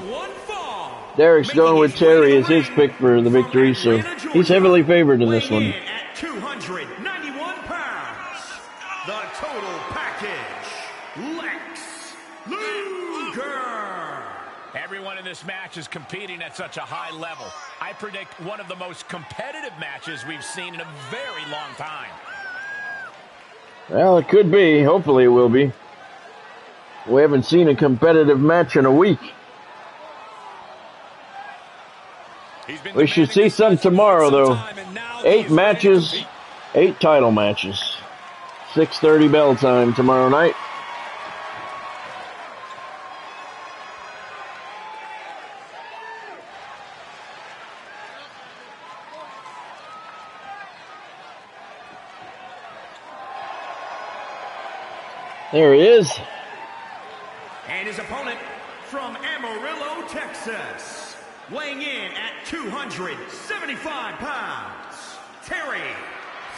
one fall. Derek's going with Terry as his pick for the victory, so he's heavily favored in this one. At 291 pounds, the total package, Lex Luger. Everyone in this match is competing at such a high level. I predict one of the most competitive matches we've seen in a very long time. Well, it could be. Hopefully it will be. We haven't seen a competitive match in a week. We should see some tomorrow, though. 8 matches, 8 title matches. 6:30 bell time tomorrow night. There he is. And his opponent from Amarillo, Texas, weighing in at 275 pounds, Terry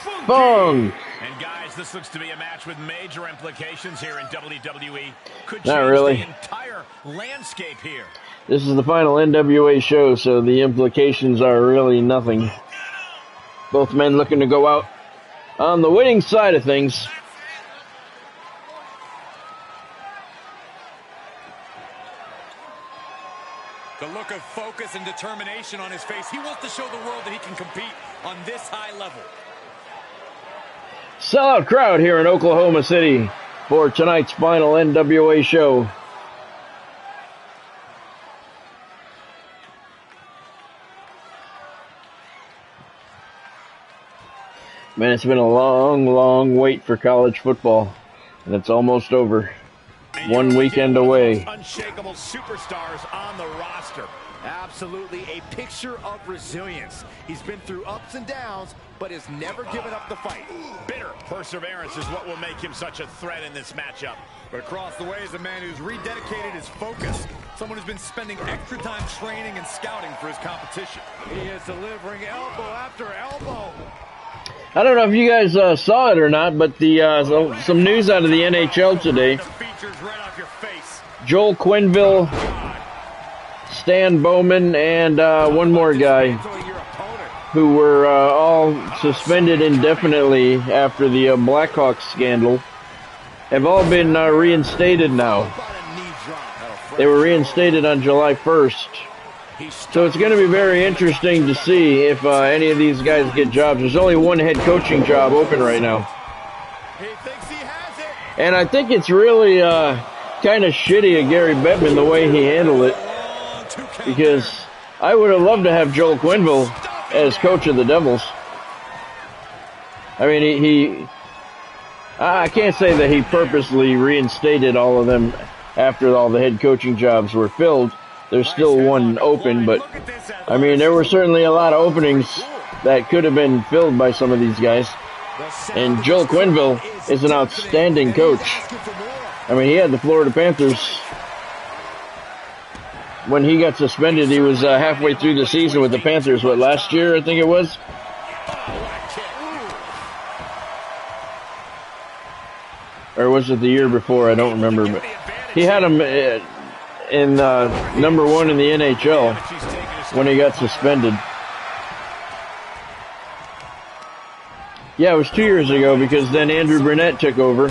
Funk. And guys, this looks to be a match with major implications here in WWE. Could Not change really. the entire landscape here. This is the final NWA show, so the implications are really nothing. Both men looking to go out on the winning side of things. The look of of focus and determination on his face. He wants to show the world that he can compete on this high level. Sellout crowd here in Oklahoma City for tonight's final NWA show. Man, it's been a long, long wait for college football, and it's almost over. One weekend away. Unshakable superstars on the roster. Absolutely a picture of resilience. He's been through ups and downs, but has never given up the fight. Bitter perseverance is what will make him such a threat in this matchup. But across the way is a man who's rededicated his focus. Someone who's been spending extra time training and scouting for his competition. He is delivering elbow after elbow. I don't know if you guys saw it or not, but some news out of the NHL today. The features right off your face. Joel Quenneville, Stan Bowman, and one more guy who were all suspended indefinitely after the Blackhawks scandal have all been reinstated now. They were reinstated on July 1st. So it's going to be very interesting to see if any of these guys get jobs. There's only one head coaching job open right now. He thinks he has it. And I think it's really kind of shitty of Gary Bettman the way he handled it. Because I would have loved to have Joel Quenneville as coach of the Devils. I mean, I can't say that he purposely reinstated all of them after all the head coaching jobs were filled. There's still one open, but I mean, there were certainly a lot of openings that could have been filled by some of these guys. And Joel Quenneville is an outstanding coach. I mean, he had the Florida Panthers. When he got suspended, he was halfway through the season with the Panthers, what, last year, I think it was? Or was it the year before? I don't remember. But he had him in number one in the NHL when he got suspended. Yeah, it was 2 years ago because then Andrew Burnett took over,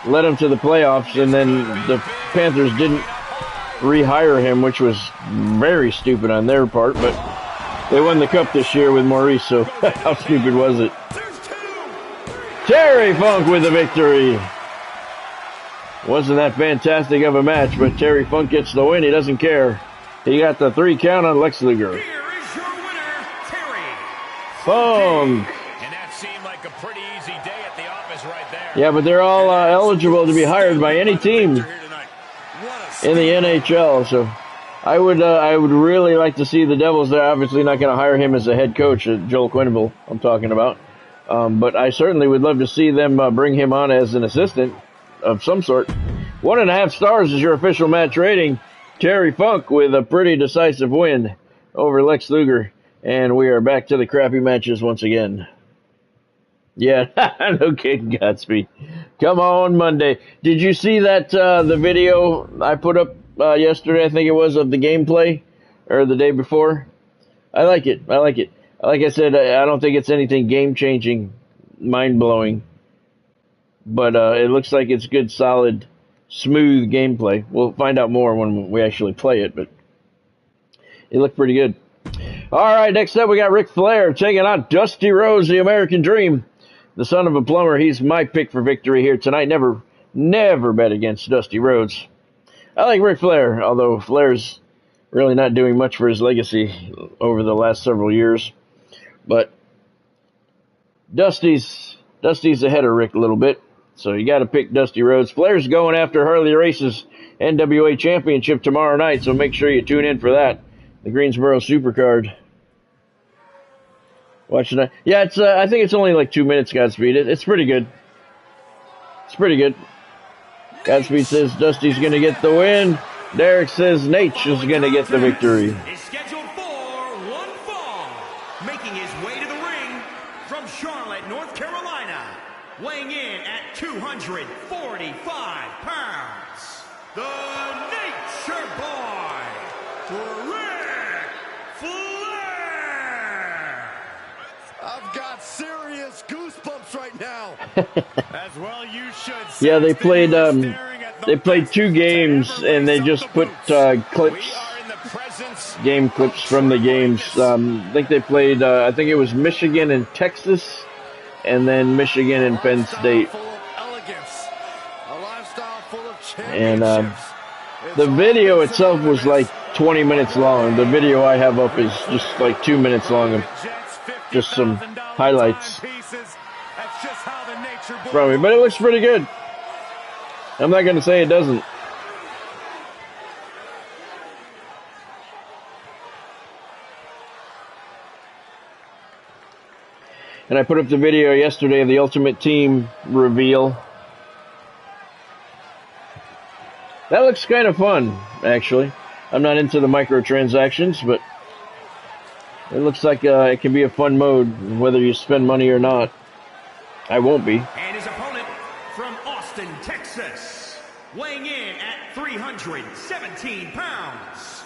led him to the playoffs, and then the Panthers didn't rehire him, which was very stupid on their part, but they won the cup this year with Maurice, so how stupid was it? Terry Funk with the victory. Wasn't that fantastic of a match, but Terry Funk gets the win. He doesn't care. He got the 3 count on Lex Luger. Here is your winner, Terry Funk. And that seemed like a pretty easy day at the office right there. Yeah, but they're all eligible to be hired by any team in the NHL. So I would really like to see the Devils. They're obviously not going to hire him as a head coach, Joel Quenneville I'm talking about. But I certainly would love to see them bring him on as an assistant of some sort. 1.5 stars is your official match rating. Terry Funk with a pretty decisive win over Lex Luger. And we are back to the crappy matches once again. Yeah, no kidding, Godspeed. Come on, Monday. Did you see that, the video I put up yesterday, I think it was, of the gameplay? Or the day before? I like it. Like I said, I don't think it's anything game-changing, mind-blowing. But it looks like it's good, solid, smooth gameplay. We'll find out more when we actually play it, but it looked pretty good. All right, next up we got Ric Flair taking on Dusty Rhodes, the American Dream. The son of a plumber, he's my pick for victory here tonight. Never bet against Dusty Rhodes. I like Ric Flair, although Flair's really not doing much for his legacy over the last several years. But Dusty's ahead of Rick a little bit, so you got to pick Dusty Rhodes. Flair's going after Harley Race's NWA Championship tomorrow night, so make sure you tune in for that. The Greensboro Supercard. Watching that. Yeah, it's. I think it's only like 2 minutes, Godspeed. It's pretty good. It's pretty good. Godspeed says Dusty's going to get the win. Derek says Nate is going to get the victory. is scheduled for one fall. Making his way to the ring from Charlotte, North Carolina. Weighing in at 245 pounds. The Nature Boy, Ric Flair. I've got serious goosebumps right now. As well you should. Yeah, they played 2 games and they just put clips game clips from the games. I think they played, I think it was Michigan and Texas, and then Michigan and Penn State. And the video itself was like 20 minutes long. The video I have up is just like 2 minutes long of just some highlights from it. But it looks pretty good. I'm not going to say it doesn't. And I put up the video yesterday of the Ultimate Team reveal. That looks kind of fun, actually. I'm not into the microtransactions, but it looks like it can be a fun mode, whether you spend money or not. I won't be. And his opponent from Austin, Texas, weighing in at 317 pounds,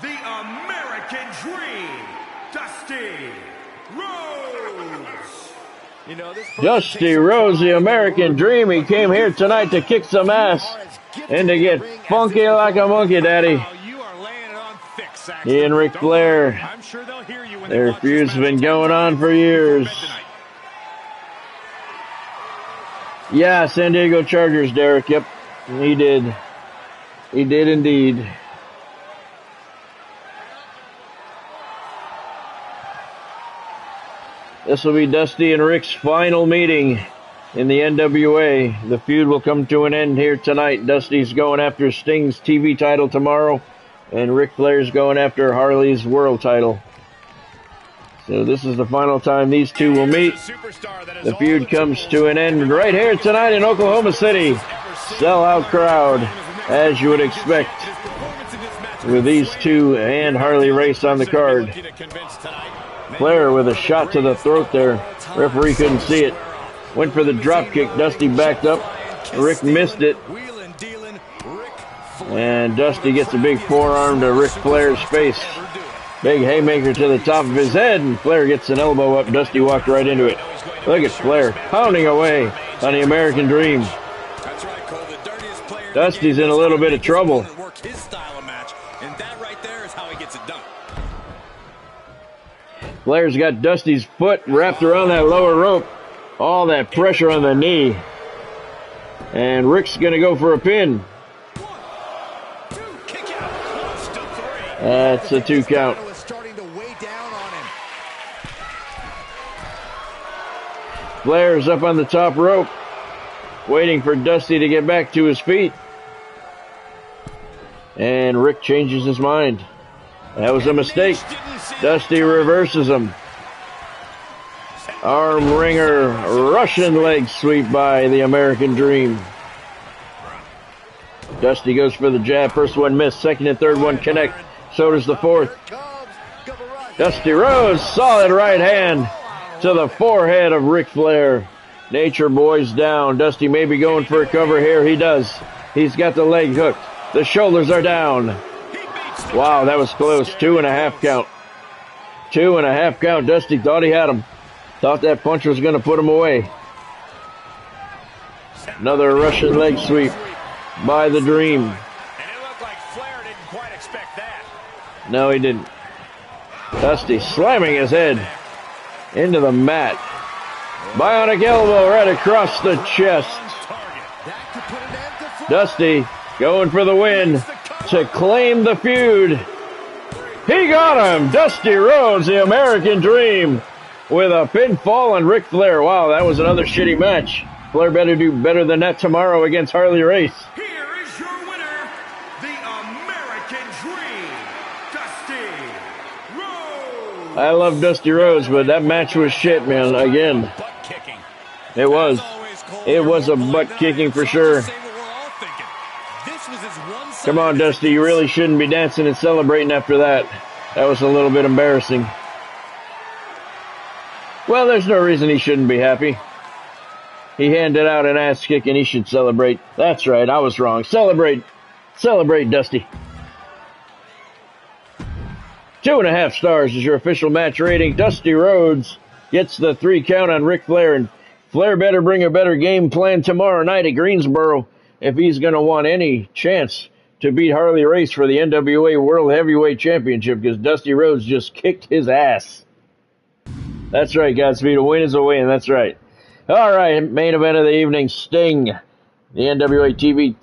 the American Dream, Dusty Rhodes. You know, Dusty Rhodes, the American Dream. He came here tonight to kick some ass and to get funky like a monkey, Daddy. He and Ric Flair, their feud's been going on for years. Yeah, San Diego Chargers, Derek. Yep, he did. He did indeed. This will be Dusty and Ric's final meeting in the NWA. The feud will come to an end here tonight. Dusty's going after Sting's TV title tomorrow, and Ric Flair's going after Harley's world title. So this is the final time these two will meet. The feud comes to an end right here tonight in Oklahoma City. Sellout crowd, as you would expect, with these two and Harley Race on the card. Flair with a shot to the throat there. Referee couldn't see it. Went for the drop kick. Dusty backed up. Rick missed it. And Dusty gets a big forearm to Ric Flair's face. Big haymaker to the top of his head, and Flair gets an elbow up. Dusty walked right into it. Look at Flair pounding away on the American Dream. Dusty's in a little bit of trouble. Flair's got Dusty's foot wrapped around that lower rope. All that pressure on the knee. And Rick's going to go for a pin. That's a 2 count. Flair's up on the top rope, waiting for Dusty to get back to his feet. And Rick changes his mind. That was a mistake. Dusty reverses him. Arm wringer, Russian leg sweep by the American Dream. Dusty goes for the jab. First one missed. Second and third one connect. So does the fourth. Dusty Rhodes, solid right hand to the forehead of Ric Flair. Nature Boy's down. Dusty may be going for a cover here. He does. He's got the leg hooked. The shoulders are down. Wow, that was close. 2.5 count. 2.5 count. Dusty thought he had him. Thought that punch was going to put him away. Another Russian leg sweep by the Dream. And it looked like Flair didn't quite expect that. No, he didn't. Dusty slamming his head into the mat. Bionic elbow right across the chest. Dusty going for the win to claim the feud. He got him. Dusty Rhodes, the American Dream, with a pinfall on Ric Flair. Wow, that was another shitty match. Flair better do better than that tomorrow against Harley Race. Here is your winner, the American Dream, Dusty Rhodes. I love Dusty Rhodes, but that match was shit, man. Again, it was. It was a butt kicking for sure. Come on, Dusty. You really shouldn't be dancing and celebrating after that. That was a little bit embarrassing. Well, there's no reason he shouldn't be happy. He handed out an ass kick and he should celebrate. That's right, I was wrong. Celebrate. Celebrate, Dusty. 2.5 stars is your official match rating. Dusty Rhodes gets the 3 count on Ric Flair, and Flair better bring a better game plan tomorrow night at Greensboro if he's going to want any chance to beat Harley Race for the NWA World Heavyweight Championship because Dusty Rhodes just kicked his ass. That's right, Godspeed. A win is a win. That's right. All right, main event of the evening, Sting, the NWA TV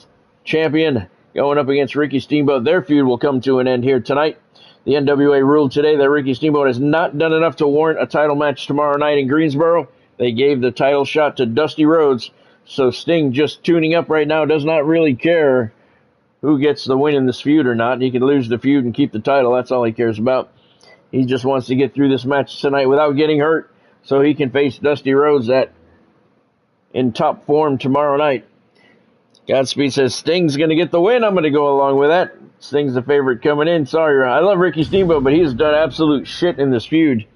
champion, going up against Ricky Steamboat. Their feud will come to an end here tonight. The NWA ruled today that Ricky Steamboat has not done enough to warrant a title match tomorrow night in Greensboro. They gave the title shot to Dusty Rhodes, so Sting, just tuning up right now, does not really care who gets the win in this feud or not. He can lose the feud and keep the title. That's all he cares about. He just wants to get through this match tonight without getting hurt so he can face Dusty Rhodes in top form tomorrow night. Godspeed says Sting's going to get the win. I'm going to go along with that. Sting's the favorite coming in. Sorry, I love Ricky Steamboat, but he's done absolute shit in this feud.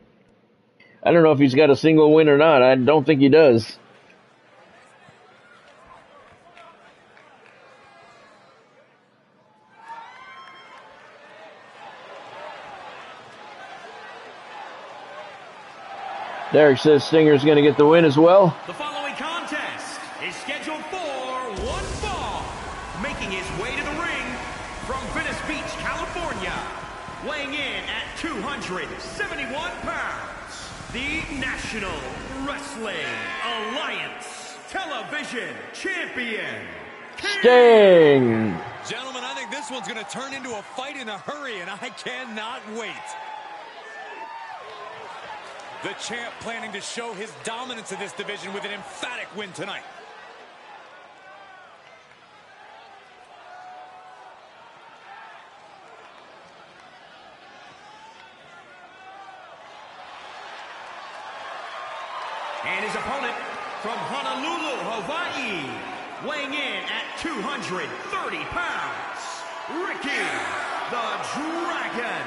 I don't know if he's got a single win or not. I don't think he does. Derek says Stinger's going to get the win as well. The following contest is scheduled for one fall. Making his way to the ring from Venice Beach, California. Weighing in at 271 pounds. The National Wrestling Alliance Television Champion, Sting! Gentlemen, I think this one's going to turn into a fight in a hurry, and I cannot wait. The champ planning to show his dominance in this division with an emphatic win tonight. and his opponent from Honolulu, Hawaii, weighing in at 230 pounds, Ricky the Dragon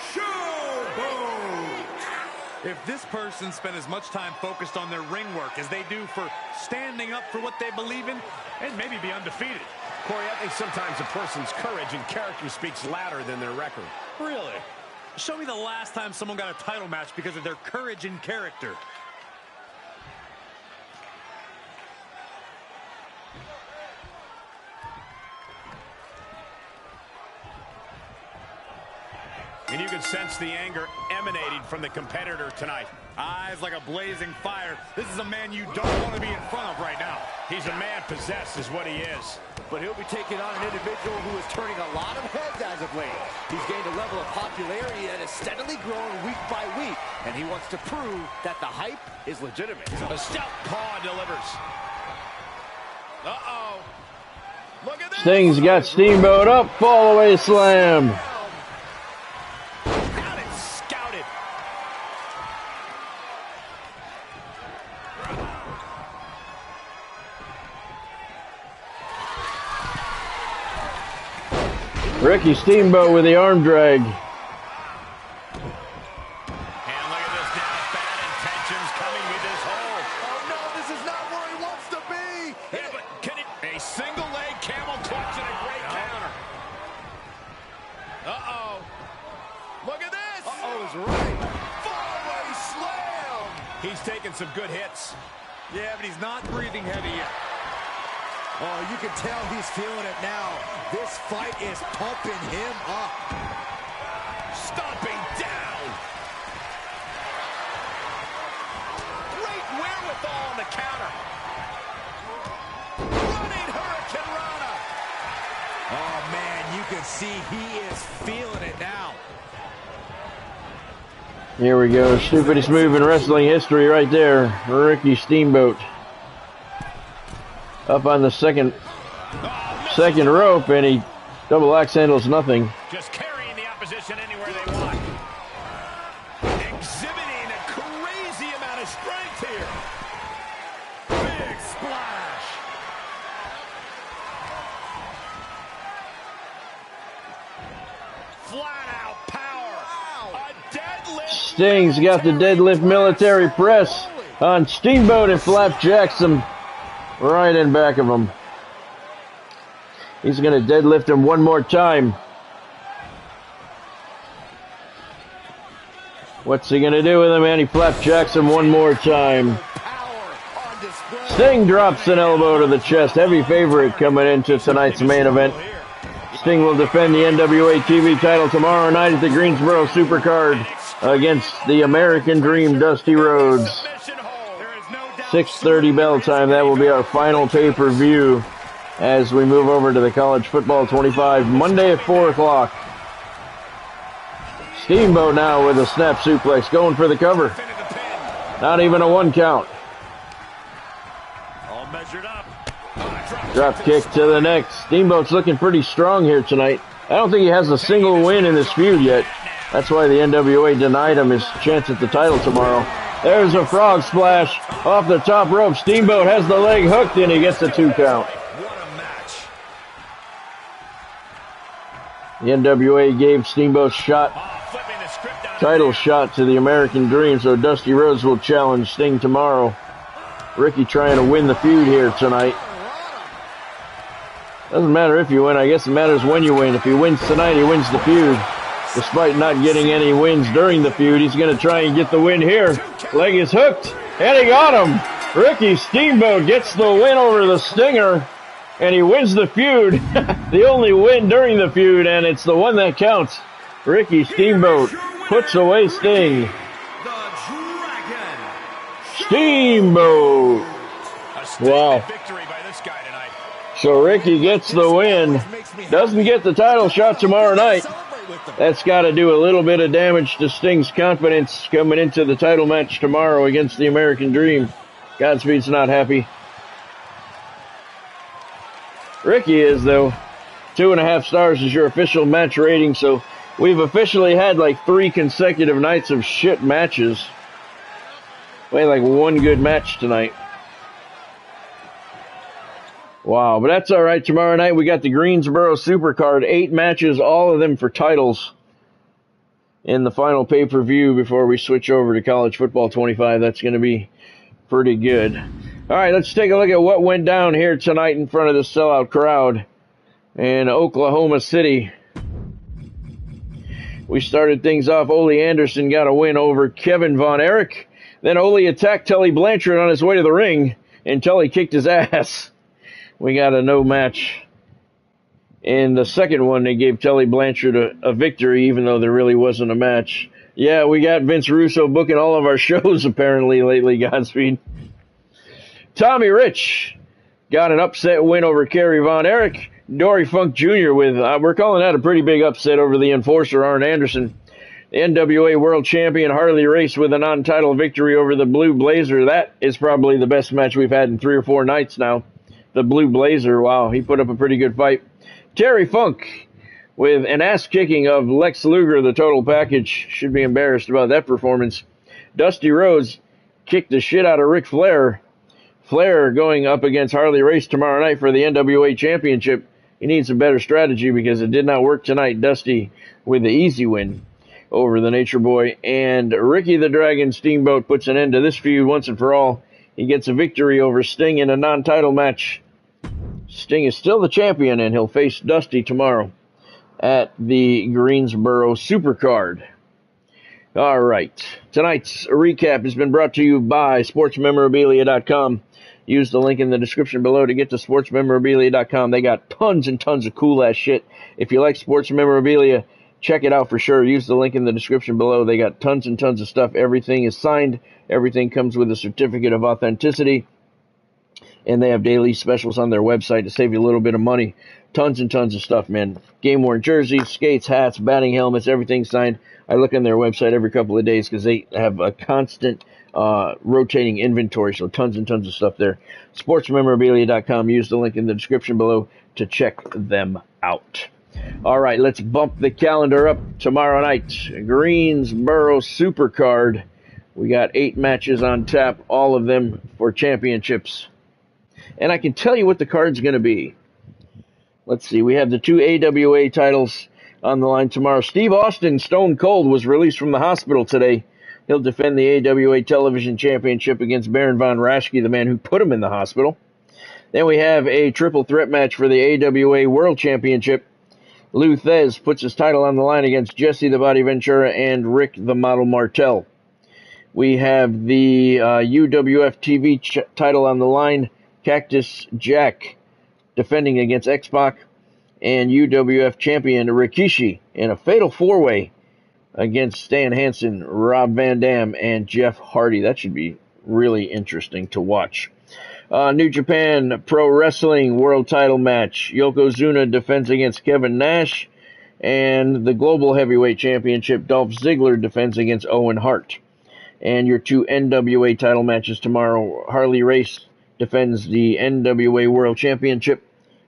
Steamboat. If this person spent as much time focused on their ring work as they do for standing up for what they believe in, and maybe be undefeated. Corey, I think sometimes a person's courage and character speaks louder than their record. Really? Show me the last time someone got a title match because of their courage and character. And you can sense the anger emanating from the competitor tonight. Eyes like a blazing fire. This is a man you don't want to be in front of right now. He's a man possessed is what he is. But he'll be taking on an individual who is turning a lot of heads as of late. He's gained a level of popularity that is steadily growing week by week. And he wants to prove that the hype is legitimate. A stout paw delivers. Uh-oh. Look at this. Sting's got Steamboat up, fall away slam. Ricky Steamboat with the arm drag. And look at this now. Bad intentions coming with this hole. Oh no, this is not where he wants to be. Yeah, but can he? A single leg camel clutch and a great counter. Uh-oh. Look at this. Uh-oh is right. Far-away slam. He's taking some good hits. Yeah, but he's not breathing heavy yet. Oh, you can tell he's feeling it now. This fight is pumping him up. Stomping down. Great wherewithal on the counter. Running Hurricane Rana. Oh, man, you can see he is feeling it now. Here we go. Stupidest move in wrestling history right there. Ricky Steamboat. Up on the second rope, and he double axe handles nothing. Just carrying the opposition anywhere they want. Exhibiting a crazy amount of strength here. Big splash. Flat out power. A deadlift. Sting's got the deadlift military press on Steamboat, and flapjacks him right in back of him. He's going to deadlift him one more time. What's he going to do with him, man? He flapjacks him one more time. Sting drops an elbow to the chest. Heavy favorite coming into tonight's main event. Sting will defend the NWA TV title tomorrow night at the Greensboro Supercard against the American Dream, Dusty Rhodes. 6:30 bell time. That will be our final pay-per-view as we move over to the College Football 25 Monday at 4 o'clock. Steamboat now with a snap suplex, going for the cover. Not even a 1 count. All measured up. Drop kick to the neck. Steamboat's looking pretty strong here tonight. I don't think he has a single win in this feud yet. That's why the NWA denied him his chance at the title tomorrow. There's a frog splash off the top rope. Steamboat has the leg hooked and he gets a 2 count. The NWA gave Steamboat's title shot to the American Dream, so Dusty Rhodes will challenge Sting tomorrow. Ricky trying to win the feud here tonight. Doesn't matter if you win, I guess it matters when you win. If he wins tonight, he wins the feud. Despite not getting any wins during the feud, he's going to try and get the win here. Leg is hooked, and he got him. Ricky Steamboat gets the win over the Stinger, and he wins the feud. The only win during the feud, and it's the one that counts. Ricky Steamboat puts away Sting. The Dragon. Steamboat. Wow. Victory by this guy tonight. So Ricky gets the win. Doesn't get the title shot tomorrow night. That's got to do a little bit of damage to Sting's confidence coming into the title match tomorrow against the American Dream. Godspeed's not happy. Ricky is, though. 2.5 stars is your official match rating, so we've officially had like 3 consecutive nights of shit matches. We had like 1 good match tonight. Wow, but that's all right. Tomorrow night we got the Greensboro Supercard, 8 matches, all of them for titles in the final pay-per-view before we switch over to College Football 25. That's going to be pretty good. All right, let's take a look at what went down here tonight in front of the sellout crowd in Oklahoma City. We started things off. Ole Anderson got a win over Kevin Von Erich. Then Ole attacked Tully Blanchard on his way to the ring, and Tully kicked his ass. We got a no match. In the second one, they gave Tully Blanchard a victory, even though there really wasn't a match. Yeah, we got Vince Russo booking all of our shows, apparently, lately, Godspeed. Tommy Rich got an upset win over Kerry Von Erich. Dory Funk Jr. with, we're calling that a pretty big upset over the enforcer, Arn Anderson. The NWA World Champion Harley Race with a non-title victory over the Blue Blazer. That is probably the best match we've had in 3 or 4 nights now. The Blue Blazer, wow, he put up a pretty good fight. Terry Funk with an ass-kicking of Lex Luger, the total package. Should be embarrassed about that performance. Dusty Rhodes kicked the shit out of Ric Flair. Flair going up against Harley Race tomorrow night for the NWA Championship. He needs a better strategy because it did not work tonight. Dusty with the easy win over the Nature Boy. And Ricky the Dragon Steamboat puts an end to this feud once and for all. He gets a victory over Sting in a non-title match. Sting is still the champion, and he'll face Dusty tomorrow at the Greensboro Supercard. All right. Tonight's recap has been brought to you by SportsMemorabilia.com. Use the link in the description below to get to SportsMemorabilia.com. They got tons and tons of cool-ass shit. If you like sports memorabilia, check it out for sure. Use the link in the description below. They got tons and tons of stuff. Everything is signed. Everything comes with a certificate of authenticity. And they have daily specials on their website to save you a little bit of money. Tons and tons of stuff, man. Game-worn jerseys, skates, hats, batting helmets, everything signed. I look on their website every couple of days because they have a constant rotating inventory, so tons and tons of stuff there. SportsMemorabilia.com. Use the link in the description below to check them out. All right, let's bump the calendar up tomorrow night. Greensboro Supercard. We got 8 matches on tap, all of them for championships. And I can tell you what the card's going to be. Let's see, we have the 2 AWA titles on the line tomorrow. Steve Austin, Stone Cold, was released from the hospital today. He'll defend the AWA Television Championship against Baron Von Raschke, the man who put him in the hospital. Then we have a triple threat match for the AWA World Championship. Lou Thez puts his title on the line against Jesse the Body Ventura and Rick the Model Martel. We have the UWF TV title on the line. Cactus Jack defending against X-Pac. and UWF champion Rikishi in a fatal four-way against Stan Hansen, Rob Van Dam, and Jeff Hardy. That should be really interesting to watch. New Japan Pro Wrestling World Title match. Yokozuna defends against Kevin Nash. And the Global Heavyweight Championship, Dolph Ziggler defends against Owen Hart. And your 2 NWA title matches tomorrow. Harley Race defends the NWA World Championship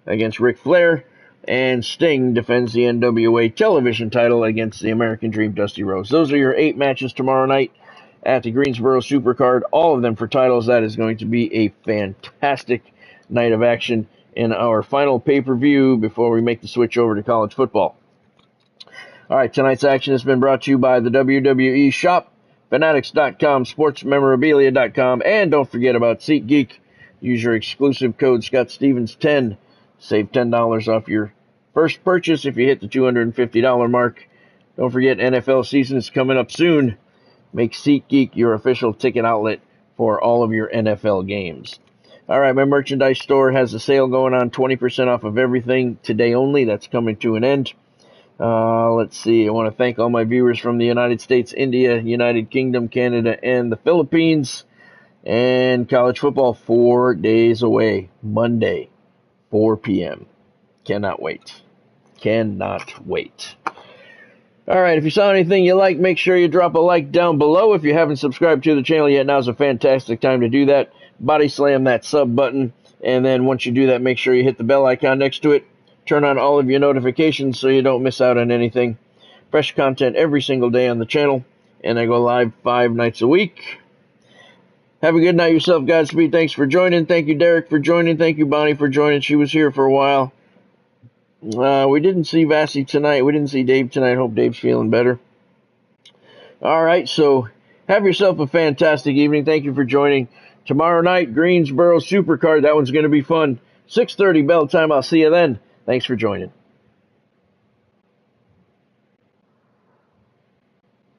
against Ric Flair. And Sting defends the NWA television title against the American Dream, Dusty Rhodes. Those are your 8 matches tomorrow night at the Greensboro Supercard. All of them for titles. That is going to be a fantastic night of action in our final pay-per-view before we make the switch over to college football. All right, tonight's action has been brought to you by the WWE Shop, Fanatics.com, SportsMemorabilia.com, and don't forget about SeatGeek. Use your exclusive code ScottStevens10. Save $10 off your first purchase if you hit the $250 mark. Don't forget, NFL season is coming up soon. Make SeatGeek your official ticket outlet for all of your NFL games. All right, my merchandise store has a sale going on, 20% off of everything today only. That's coming to an end. Let's see. I want to thank all my viewers from the United States, India, United Kingdom, Canada, and the Philippines. And college football 4 days away, Monday, 4 p.m. Cannot wait. Cannot wait. All right, if you saw anything you like, make sure you drop a like down below. If you haven't subscribed to the channel yet, now's a fantastic time to do that. Body slam that sub button, and then once you do that, make sure you hit the bell icon next to it. Turn on all of your notifications so you don't miss out on anything. Fresh content every single day on the channel, and I go live 5 nights a week. Have a good night yourself, Godspeed. Thanks for joining. Thank you, Derek, for joining. Thank you, Bonnie, for joining. She was here for a while. We didn't see Vassy tonight. We didn't see Dave tonight. Hope Dave's feeling better. All right, so have yourself a fantastic evening. Thank you for joining. Tomorrow night, Greensboro Supercard. That one's going to be fun. 6:30 bell time. I'll see you then. Thanks for joining.